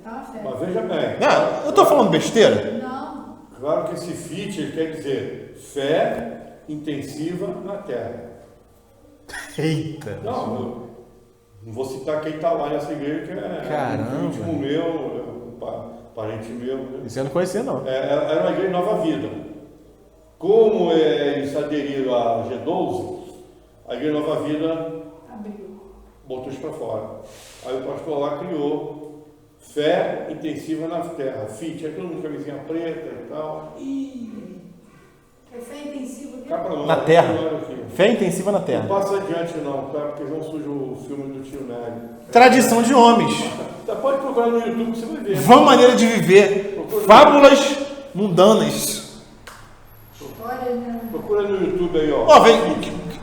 Tá uma fé. Mas veja bem. Não, eu estou falando besteira? Não. Claro que esse fit ele quer dizer fé intensiva na terra. Eita. Não vou citar quem está lá nessa igreja, que é Caramba. um íntimo meu, parente meu. Né? Isso eu não conhecia, não. Era uma igreja Nova Vida. Como eles aderiram a G12, a igreja Nova Vida Abriu. botou isso para fora. Aí o pastor lá criou fé intensiva na terra. FIT, aquilo com camisinha preta e tal. É fé intensiva aqui? Cá pra lá, Na terra. aqui. Fé intensiva na Não terra. passa adiante não, tá? Porque não suja o filme do tio Nélio. Tradição de homens. Você pode procurar no YouTube que você vai ver. Vã maneira de viver. Fábulas mundanas. História, né? Procura no YouTube aí, ó. Ó, vem,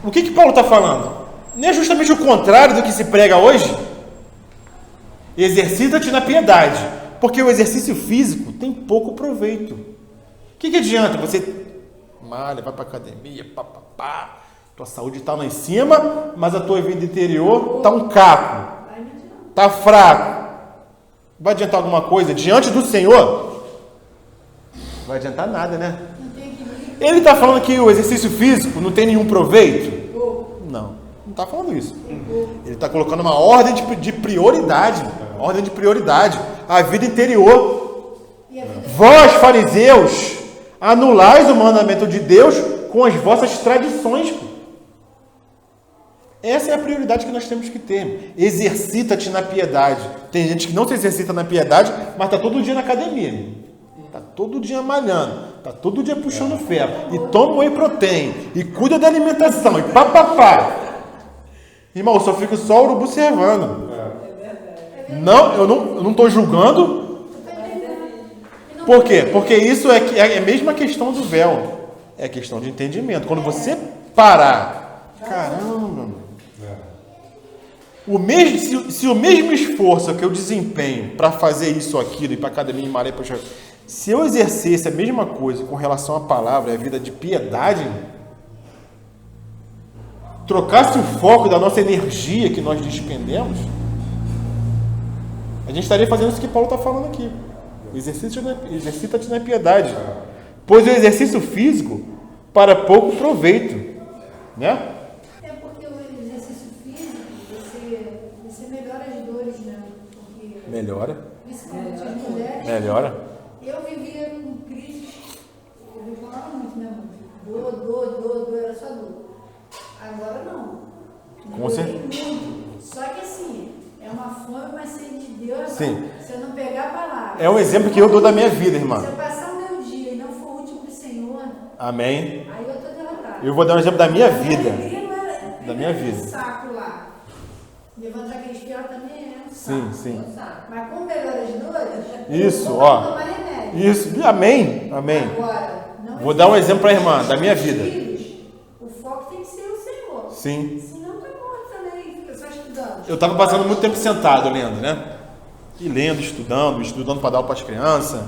o que Paulo está falando? Não é justamente o contrário do que se prega hoje? Exercita-te na piedade, porque o exercício físico tem pouco proveito. O que adianta você malha, vai para academia, tua saúde está lá em cima, mas a tua vida interior está um caco, está fraco. Vai adiantar alguma coisa diante do Senhor? Não vai adiantar nada, né? Não tem equilíbrio. Ele está falando que o exercício físico não tem nenhum proveito? Não está falando isso. Ele está colocando uma ordem de prioridade. Ordem de prioridade. A vida interior. E a vida Vós, fariseus, anulais o mandamento de Deus com as vossas tradições. Essa é a prioridade que nós temos que ter. Exercita-te na piedade. Tem gente que não se exercita na piedade, mas está todo dia na academia. Está todo dia malhando. Está todo dia puxando ferro. E toma whey protein. E cuida da alimentação. E papapá. Irmão, eu só fico só urubu servando. Não, eu não estou julgando. Por quê? Porque isso é a mesma questão do véu. É questão de entendimento. Quando você parar, caramba, se o mesmo esforço que eu desempenho para fazer isso, aquilo, ir para a academia, maré, se eu exercesse a mesma coisa com relação à palavra, a vida de piedade, trocasse o foco da nossa energia que nós despendemos, a gente estaria fazendo isso que Paulo está falando aqui. Exercita-te na piedade, pois o exercício físico para pouco proveito, né? É porque o exercício físico, você melhora as dores, né? Porque, Melhora. principalmente as mulheres, Melhora. eu vivia com crises, eu reclamava muito, né? Dor, era só dor. Agora não. Com certeza. Muito. Só que assim, é uma fome, mas sede de Deus. Sim. Se eu não pegar a palavra. É um exemplo que eu dou da minha vida, irmã. Se eu passar o meu dia e não for útil para o Senhor, Amém. aí eu estou derrotado. Eu vou dar um exemplo da minha A vida. alegria não era- Da minha vida. Saco lá. Levantar aquele espião também é um Sim, saco. sim. Mas como melhora as dores, Isso, eu vou ó. tomar remédio. Isso. Amém. Amém. Agora, não Vou dar um exemplo para a irmã, da minha vida. Filhos, o foco tem que ser o Senhor. Sim. Senão tá morto também, fica só estudando. Eu estava passando muito tempo sentado lendo, né? E lendo, estudando para dar aula para as crianças.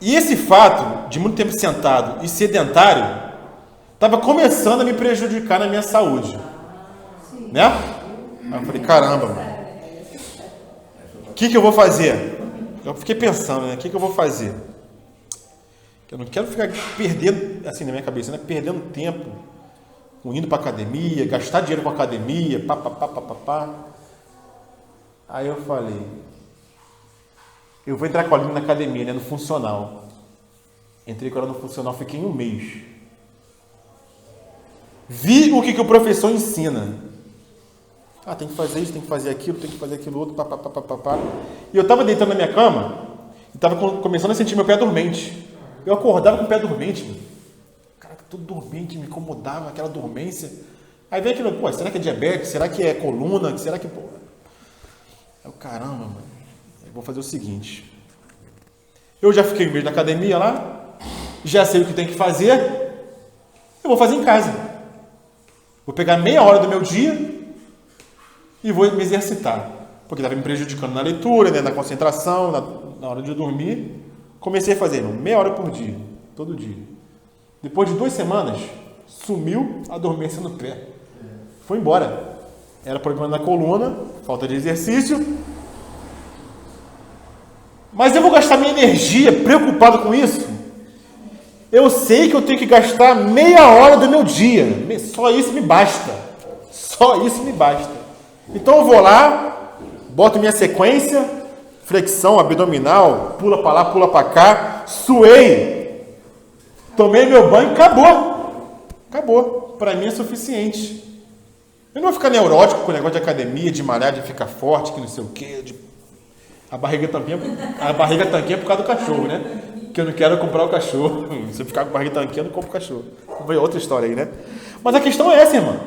E esse fato de muito tempo sentado e sedentário estava começando a me prejudicar na minha saúde. Né? Aí eu falei, caramba, mano. O que eu vou fazer? Eu fiquei pensando, né? O que eu vou fazer? Eu não quero ficar perdendo, assim, na minha cabeça, né? Perdendo tempo indo para academia, gastar dinheiro com academia, pá. Aí eu falei, eu vou entrar com a Aline na academia, né, no funcional. Entrei com ela no funcional, fiquei 1 mês. Vi o que o professor ensina. Ah, tem que fazer isso, tem que fazer aquilo, tem que fazer aquilo outro, pá. E eu estava deitando na minha cama e estava começando a sentir meu pé dormente. Eu acordava com o pé dormente, mano. Caraca, tudo dormente, me incomodava, aquela dormência. Aí vem aquilo, pô, será que é diabetes? Será que é coluna? Será que, pô... Eu, caramba, mano, eu vou fazer o seguinte. Eu já fiquei 1 mês na academia lá, já sei o que tem que fazer, eu vou fazer em casa. Vou pegar meia hora do meu dia e vou me exercitar. Porque estava me prejudicando na leitura, né, na concentração, na hora de dormir. Comecei a fazer meia hora por dia, todo dia. Depois de 2 semanas, sumiu a dormência no pé. Foi embora. Era problema na coluna, falta de exercício. Mas eu vou gastar minha energia preocupado com isso? Eu sei que eu tenho que gastar meia hora do meu dia. Só isso me basta. Só isso me basta. Então eu vou lá, boto minha sequência, flexão abdominal, pula para lá, pula para cá, suei, tomei meu banho, acabou. Acabou. Para mim é suficiente. Eu não vou ficar neurótico com o negócio de academia, de malhar, de ficar forte, que não sei o quê. A barriga tanquinha é por causa do cachorro, né? Que eu não quero comprar o cachorro. Se eu ficar com a barriga tanquinha, eu não compro o cachorro. Vai outra história aí, né? Mas a questão é essa, irmão.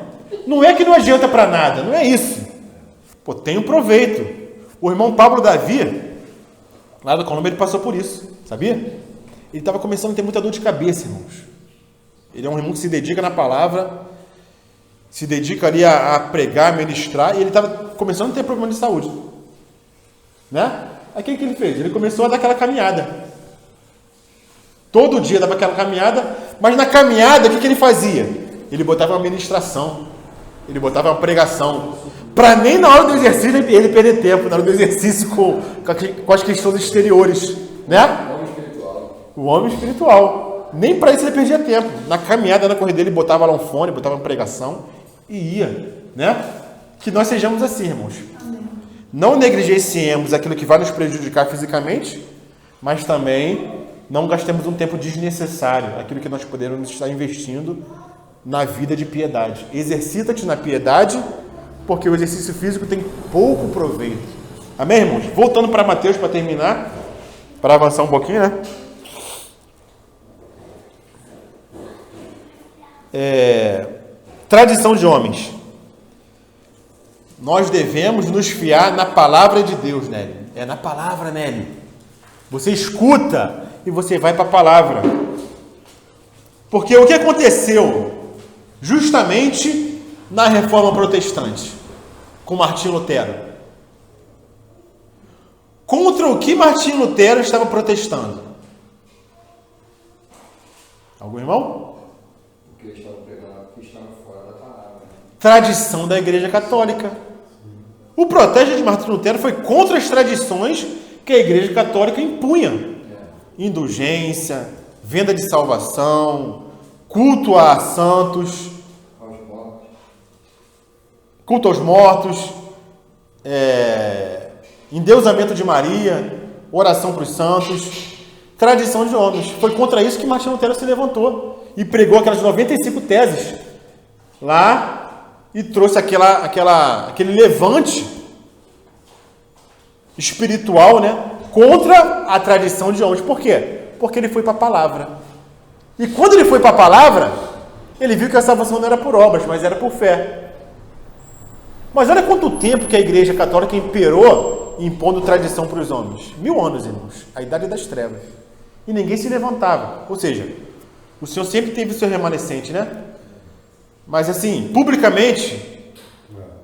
Não é que não adianta para nada, não é isso. Pô, tem um proveito. O irmão Pablo Davi, lá da Colômbia, ele passou por isso, sabia? Ele estava começando a ter muita dor de cabeça, irmãos. Ele é um irmão que se dedica na palavra, se dedica ali a pregar, a ministrar, e ele estava começando a ter problema de saúde. Né? Aí o que ele fez? Ele começou a dar aquela caminhada. Todo dia dava aquela caminhada, mas na caminhada, o que ele fazia? Ele botava uma ministração, ele botava uma pregação, para nem na hora do exercício ele perder tempo, na hora do exercício com as questões exteriores, né? O homem espiritual. Nem para isso ele perdia tempo. Na caminhada, na corrida, ele botava lá um fone, botava uma pregação e ia, né? Que nós sejamos assim, irmãos. Não negligenciemos aquilo que vai nos prejudicar fisicamente, mas também não gastemos um tempo desnecessário, aquilo que nós poderíamos estar investindo na vida de piedade. Exercita-te na piedade, porque o exercício físico tem pouco proveito. Amém, irmãos? Voltando para Mateus para terminar, para avançar um pouquinho, né? Tradição de homens. Nós devemos nos fiar na palavra de Deus, Nélio. É na palavra, Nélio. Você escuta e você vai para a palavra. Porque o que aconteceu justamente na Reforma Protestante com Martinho Lutero? Contra o que Martinho Lutero estava protestando? Algum irmão? Porque eles estavam pregando que estavam fora da palavra. Tradição da Igreja Católica. O protesto de Martinho Lutero foi contra as tradições que a Igreja Católica impunha. Indulgência, venda de salvação, culto a santos, culto aos mortos, endeusamento de Maria, oração para os santos, tradição de homens. Foi contra isso que Martinho Lutero se levantou e pregou aquelas 95 teses lá e trouxe aquele levante espiritual, né, contra a tradição de homens. Por quê? Porque ele foi para a palavra. E quando ele foi para a palavra, ele viu que a salvação não era por obras, mas era por fé. Mas olha quanto tempo que a Igreja Católica imperou impondo tradição para os homens. 1000 anos, irmãos. A idade das trevas. E ninguém se levantava. Ou seja, o Senhor sempre teve o seu remanescente, né? Mas assim, publicamente,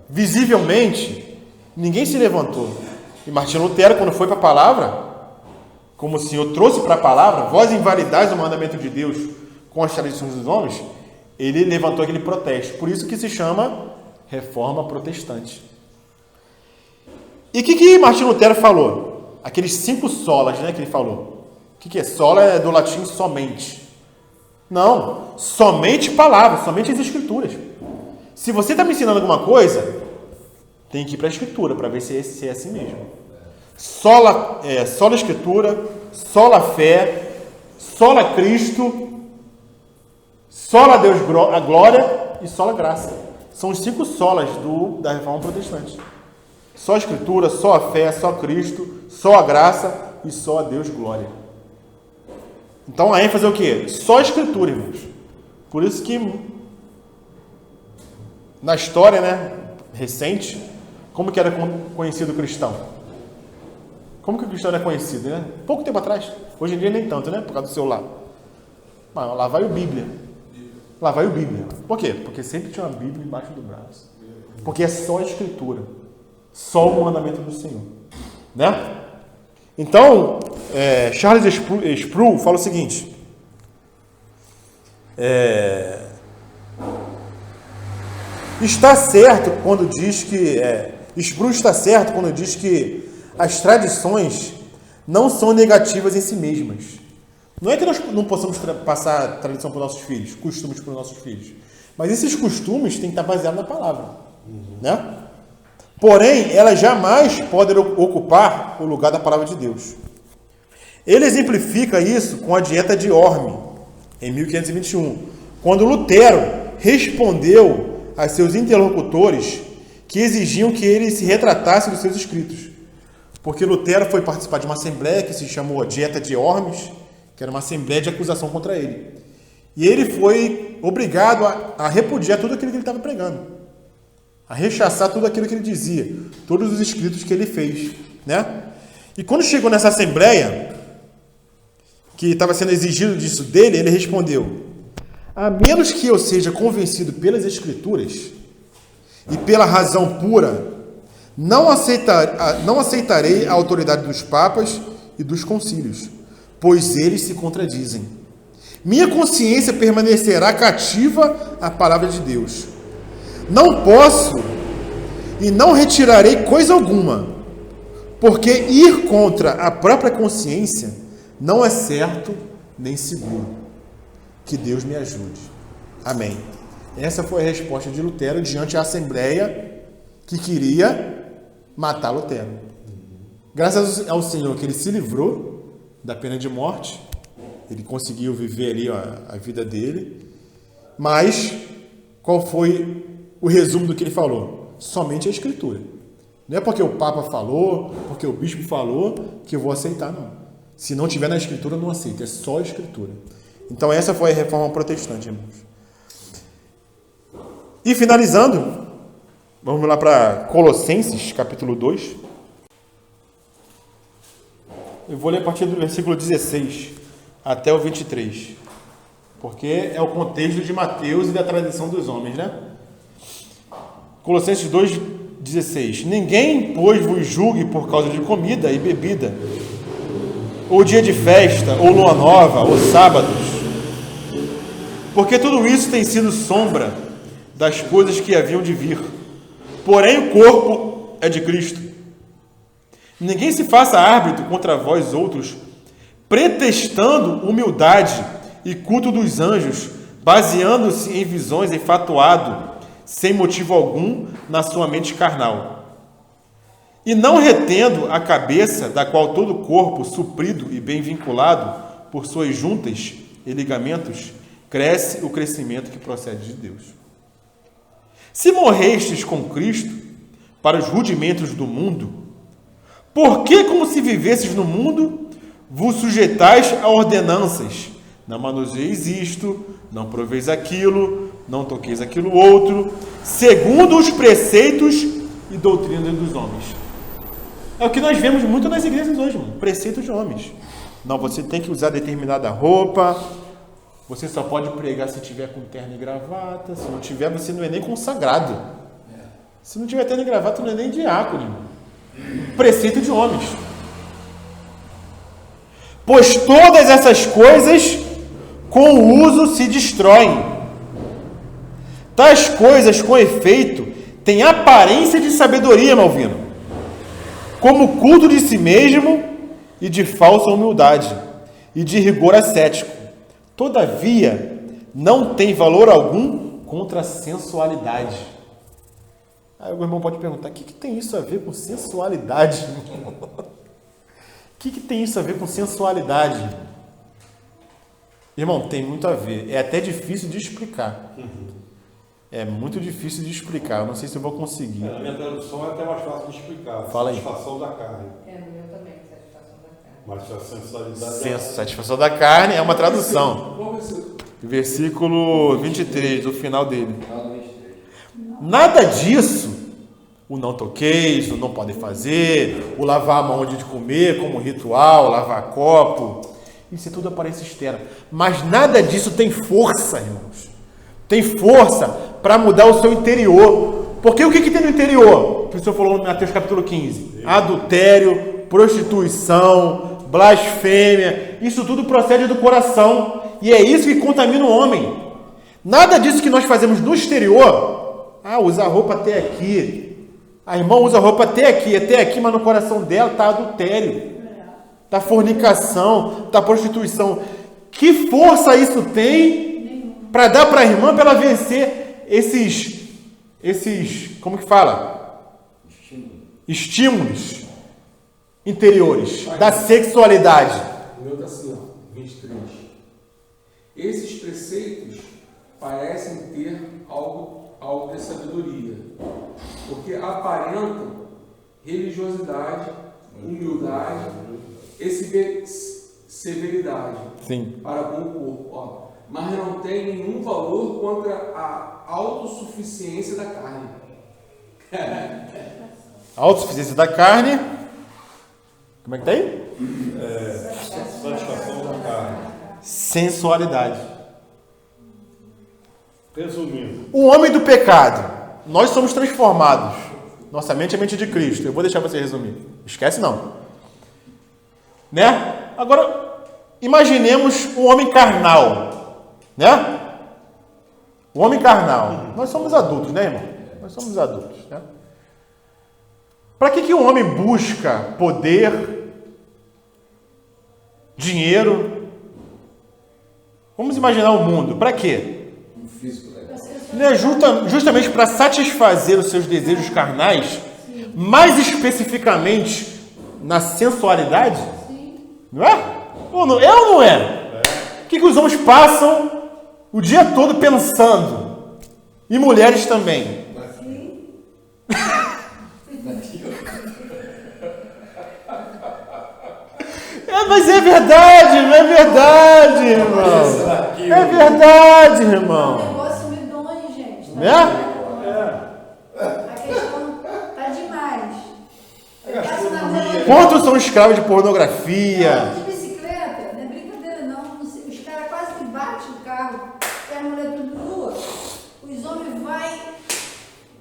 visivelmente, ninguém se levantou. E Martinho Lutero, quando foi para a palavra, como o Senhor trouxe para a palavra, vós invalidais o mandamento de Deus com as tradições dos homens, ele levantou aquele protesto. Por isso que se chama Reforma Protestante. E o que Martinho Lutero falou? Aqueles 5 solas, né, que ele falou. O que é? Sola é do latim somente. Não, somente palavras, somente as escrituras. Se você está me ensinando alguma coisa, tem que ir para a escritura para ver se é assim mesmo. Sola escritura, sola fé, sola Cristo, sola Deus a glória e sola graça. São os 5 solas da Reforma Protestante. Só a escritura, só a fé, só Cristo, só a graça e só a Deus glória. Então a ênfase é o quê? Só a escritura, irmãos. Por isso que na história, né, recente, como que era conhecido o cristão? Como que o cristão era conhecido, né? Pouco tempo atrás. Hoje em dia nem tanto, né? Por causa do celular. Mas lá vai o Bíblia. Lá vai o Bíblia. Por quê? Porque sempre tinha uma Bíblia embaixo do braço. Porque é só a escritura. Só o mandamento do Senhor. Né? Então, Charles Sproul fala o seguinte. Está certo quando diz que... Sproul está certo quando diz que as tradições não são negativas em si mesmas. Não é que nós não possamos passar tradição para os nossos filhos, costumes para os nossos filhos. Mas esses costumes têm que estar baseados na palavra. Né? Porém, elas jamais podem ocupar o lugar da palavra de Deus. Ele exemplifica isso com a dieta de Orme, em 1521, quando Lutero respondeu a seus interlocutores que exigiam que ele se retratasse dos seus escritos. Porque Lutero foi participar de uma assembleia que se chamou Dieta de Worms, que era uma assembleia de acusação contra ele. E ele foi obrigado a repudiar tudo aquilo que ele estava pregando, a rechaçar tudo aquilo que ele dizia, todos os escritos que ele fez, né? E quando chegou nessa assembleia, que estava sendo exigido disso dele, ele respondeu: a menos que eu seja convencido pelas Escrituras e pela razão pura, não aceitarei a autoridade dos papas e dos concílios, pois eles se contradizem. Minha consciência permanecerá cativa à palavra de Deus. Não posso e não retirarei coisa alguma, porque ir contra a própria consciência não é certo nem seguro. Que Deus me ajude. Amém. Essa foi a resposta de Lutero diante da Assembleia que queria matar Lutero. Graças ao Senhor que ele se livrou da pena de morte, ele conseguiu viver ali a vida dele. Mas qual foi o resumo do que ele falou? Somente a Escritura. Não é porque o Papa falou, porque o Bispo falou, que eu vou aceitar, não. Se não tiver na Escritura, eu não aceito. É só a Escritura. Então essa foi a Reforma Protestante, irmãos. E finalizando, vamos lá para Colossenses, capítulo 2. Eu vou ler a partir do versículo 16 até o 23, porque é o contexto de Mateus e da tradição dos homens, né? Colossenses 2:16. Ninguém, pois, vos julgue por causa de comida e bebida, ou dia de festa, ou lua nova, ou sábados, porque tudo isso tem sido sombra das coisas que haviam de vir. Porém, o corpo é de Cristo. Ninguém se faça árbitro contra vós outros, pretextando humildade e culto dos anjos, baseando-se em visões, enfatuado, sem motivo algum, na sua mente carnal. E não retendo a cabeça, da qual todo o corpo, suprido e bem vinculado por suas juntas e ligamentos, cresce o crescimento que procede de Deus. Se morrestes com Cristo para os rudimentos do mundo, por que, como se vivesses no mundo, vos sujeitais a ordenanças? Não manuseis isto, não proveis aquilo, não toqueis aquilo outro, segundo os preceitos e doutrinas dos homens. É o que nós vemos muito nas igrejas hoje, mano. Preceitos de homens. Não, você tem que usar determinada roupa, você só pode pregar se tiver com terno e gravata, se não tiver, você não é nem consagrado. Se não tiver terno e gravata, não é nem diácono, irmão. Preceito de homens. Pois todas essas coisas com o uso se destroem. Tais coisas, com efeito, têm aparência de sabedoria, Malvino, como culto de si mesmo e de falsa humildade e de rigor ascético. Todavia, não tem valor algum contra a sensualidade. Aí o irmão pode perguntar, o que tem isso a ver com sensualidade? O que tem isso a ver com sensualidade? Irmão, tem muito a ver. É até difícil de explicar. É muito difícil de explicar. Eu não sei se eu vou conseguir. Na minha tradução é até mais fácil de explicar. Fala aí. Satisfação da carne. É, no meu também, satisfação da carne. Mas a sensualidade... Satisfação da carne é uma tradução. Qual vai ser? Versículo 23, do final dele. Final do 23. Nada disso, o não toqueis, o não pode fazer, o lavar a mão antes de comer como ritual, lavar copo, isso é tudo aparência externa. Mas nada disso tem força, irmãos. Tem força para mudar o seu interior. Porque o que tem no interior? O senhor falou em Mateus capítulo 15. Adultério, prostituição, blasfêmia, isso tudo procede do coração. E é isso que contamina o homem. Nada disso que nós fazemos no exterior, usa a roupa até aqui. A irmã usa a roupa até aqui, mas no coração dela está adultério, está fornicação, está prostituição. Que força isso tem para dar para a irmã, para ela vencer esses, como que fala? Estímulos interiores da sexualidade. O meu está assim, ó, 23. Esses preceitos parecem ter algo de sabedoria, porque aparentam religiosidade, humildade e severidade Sim. para com o corpo, ó, mas não tem nenhum valor contra a autossuficiência da carne. A autossuficiência da carne. Como é que tá aí? Satisfação da carne. Sensualidade. Resumindo, O homem do pecado. Nós somos transformados. Nossa mente é a mente de Cristo. Eu vou deixar você resumir. Esquece não. Né? Agora, imaginemos um homem carnal. Né? O homem carnal. Nós somos adultos, né, irmão? Nós somos adultos, né? Para que um homem busca poder, dinheiro? Vamos imaginar o mundo. Para quê? Um físico legal. Não é justamente para satisfazer os seus desejos carnais, mais especificamente na sensualidade? Não é? Ou não é? O que os homens passam o dia todo pensando? E mulheres também. Mas é verdade, irmão. É verdade, É um irmão. negócio medonho, gente. Né? A questão tá demais. Eu passo na rua. Quantos são escravos de pornografia? De bicicleta, não é brincadeira não. Os caras quase que batem o carro. E a mulher tudo nua. Os homens vai.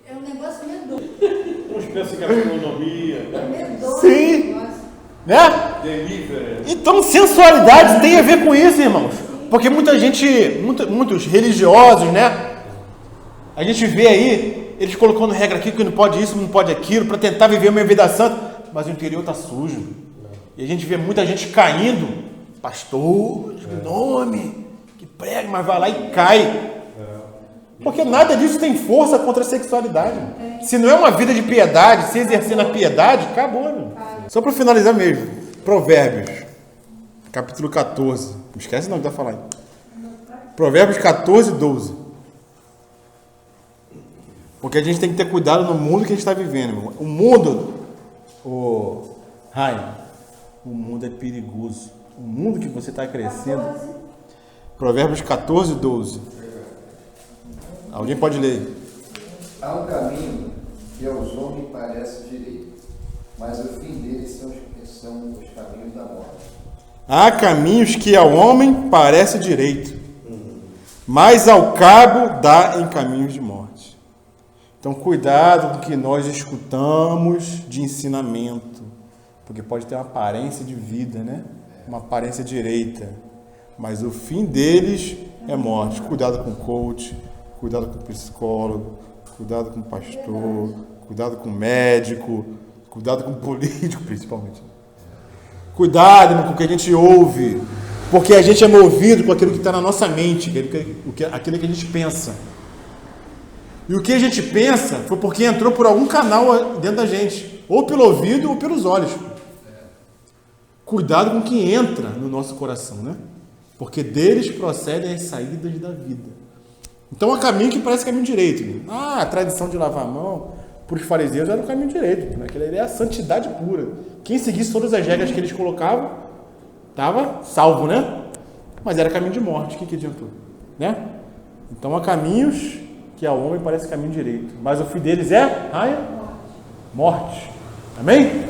É um negócio medonho. uns pensam que é astronomia, Medonho. Sim. o negócio. Né? delivery. Então, sensualidade tem a ver com isso, irmãos. Porque muitos religiosos, né? A gente vê aí, eles colocando regra aqui que não pode isso, não pode aquilo, para tentar viver uma vida santa, mas o interior está sujo. E a gente vê muita gente caindo. Pastor, nome, que prega, mas vai lá e cai. Porque nada disso tem força contra a sexualidade. Se não é uma vida de piedade, se exercer na piedade, acabou, meu. Só para finalizar mesmo. Provérbios, capítulo 14. Não esquece não que tá falando. Provérbios 14, 12. Porque a gente tem que ter cuidado no mundo que a gente está vivendo, meu. O mundo, o mundo é perigoso. O mundo que você está crescendo. Provérbios 14, 12. Alguém pode ler? Há um caminho que aos homens parece direito, mas o fim deles são os caminhos da morte. Há caminhos que ao homem parece direito, mas ao cabo dá em caminhos de morte. Então, cuidado com o que nós escutamos de ensinamento, porque pode ter uma aparência de vida, né? Uma aparência direita, mas o fim deles é morte. Cuidado com o coach, cuidado com o psicólogo, cuidado com o pastor, cuidado com o médico, cuidado com o político, principalmente. Cuidado com o que a gente ouve, porque a gente é movido com aquilo que está na nossa mente, aquilo que a gente pensa. E o que a gente pensa foi porque entrou por algum canal dentro da gente, ou pelo ouvido ou pelos olhos. Cuidado com o que entra no nosso coração, né? Porque deles procedem as saídas da vida. Então há caminho que parece caminho direito. A tradição de lavar a mão, para os fariseus era o caminho direito. Aquilo ali é a santidade pura. Quem seguisse todas as regras que eles colocavam, estava salvo, né? Mas era caminho de morte. O que adiantou? Né? Então há caminhos que ao homem parece caminho direito. Mas o fim deles é morte. Amém?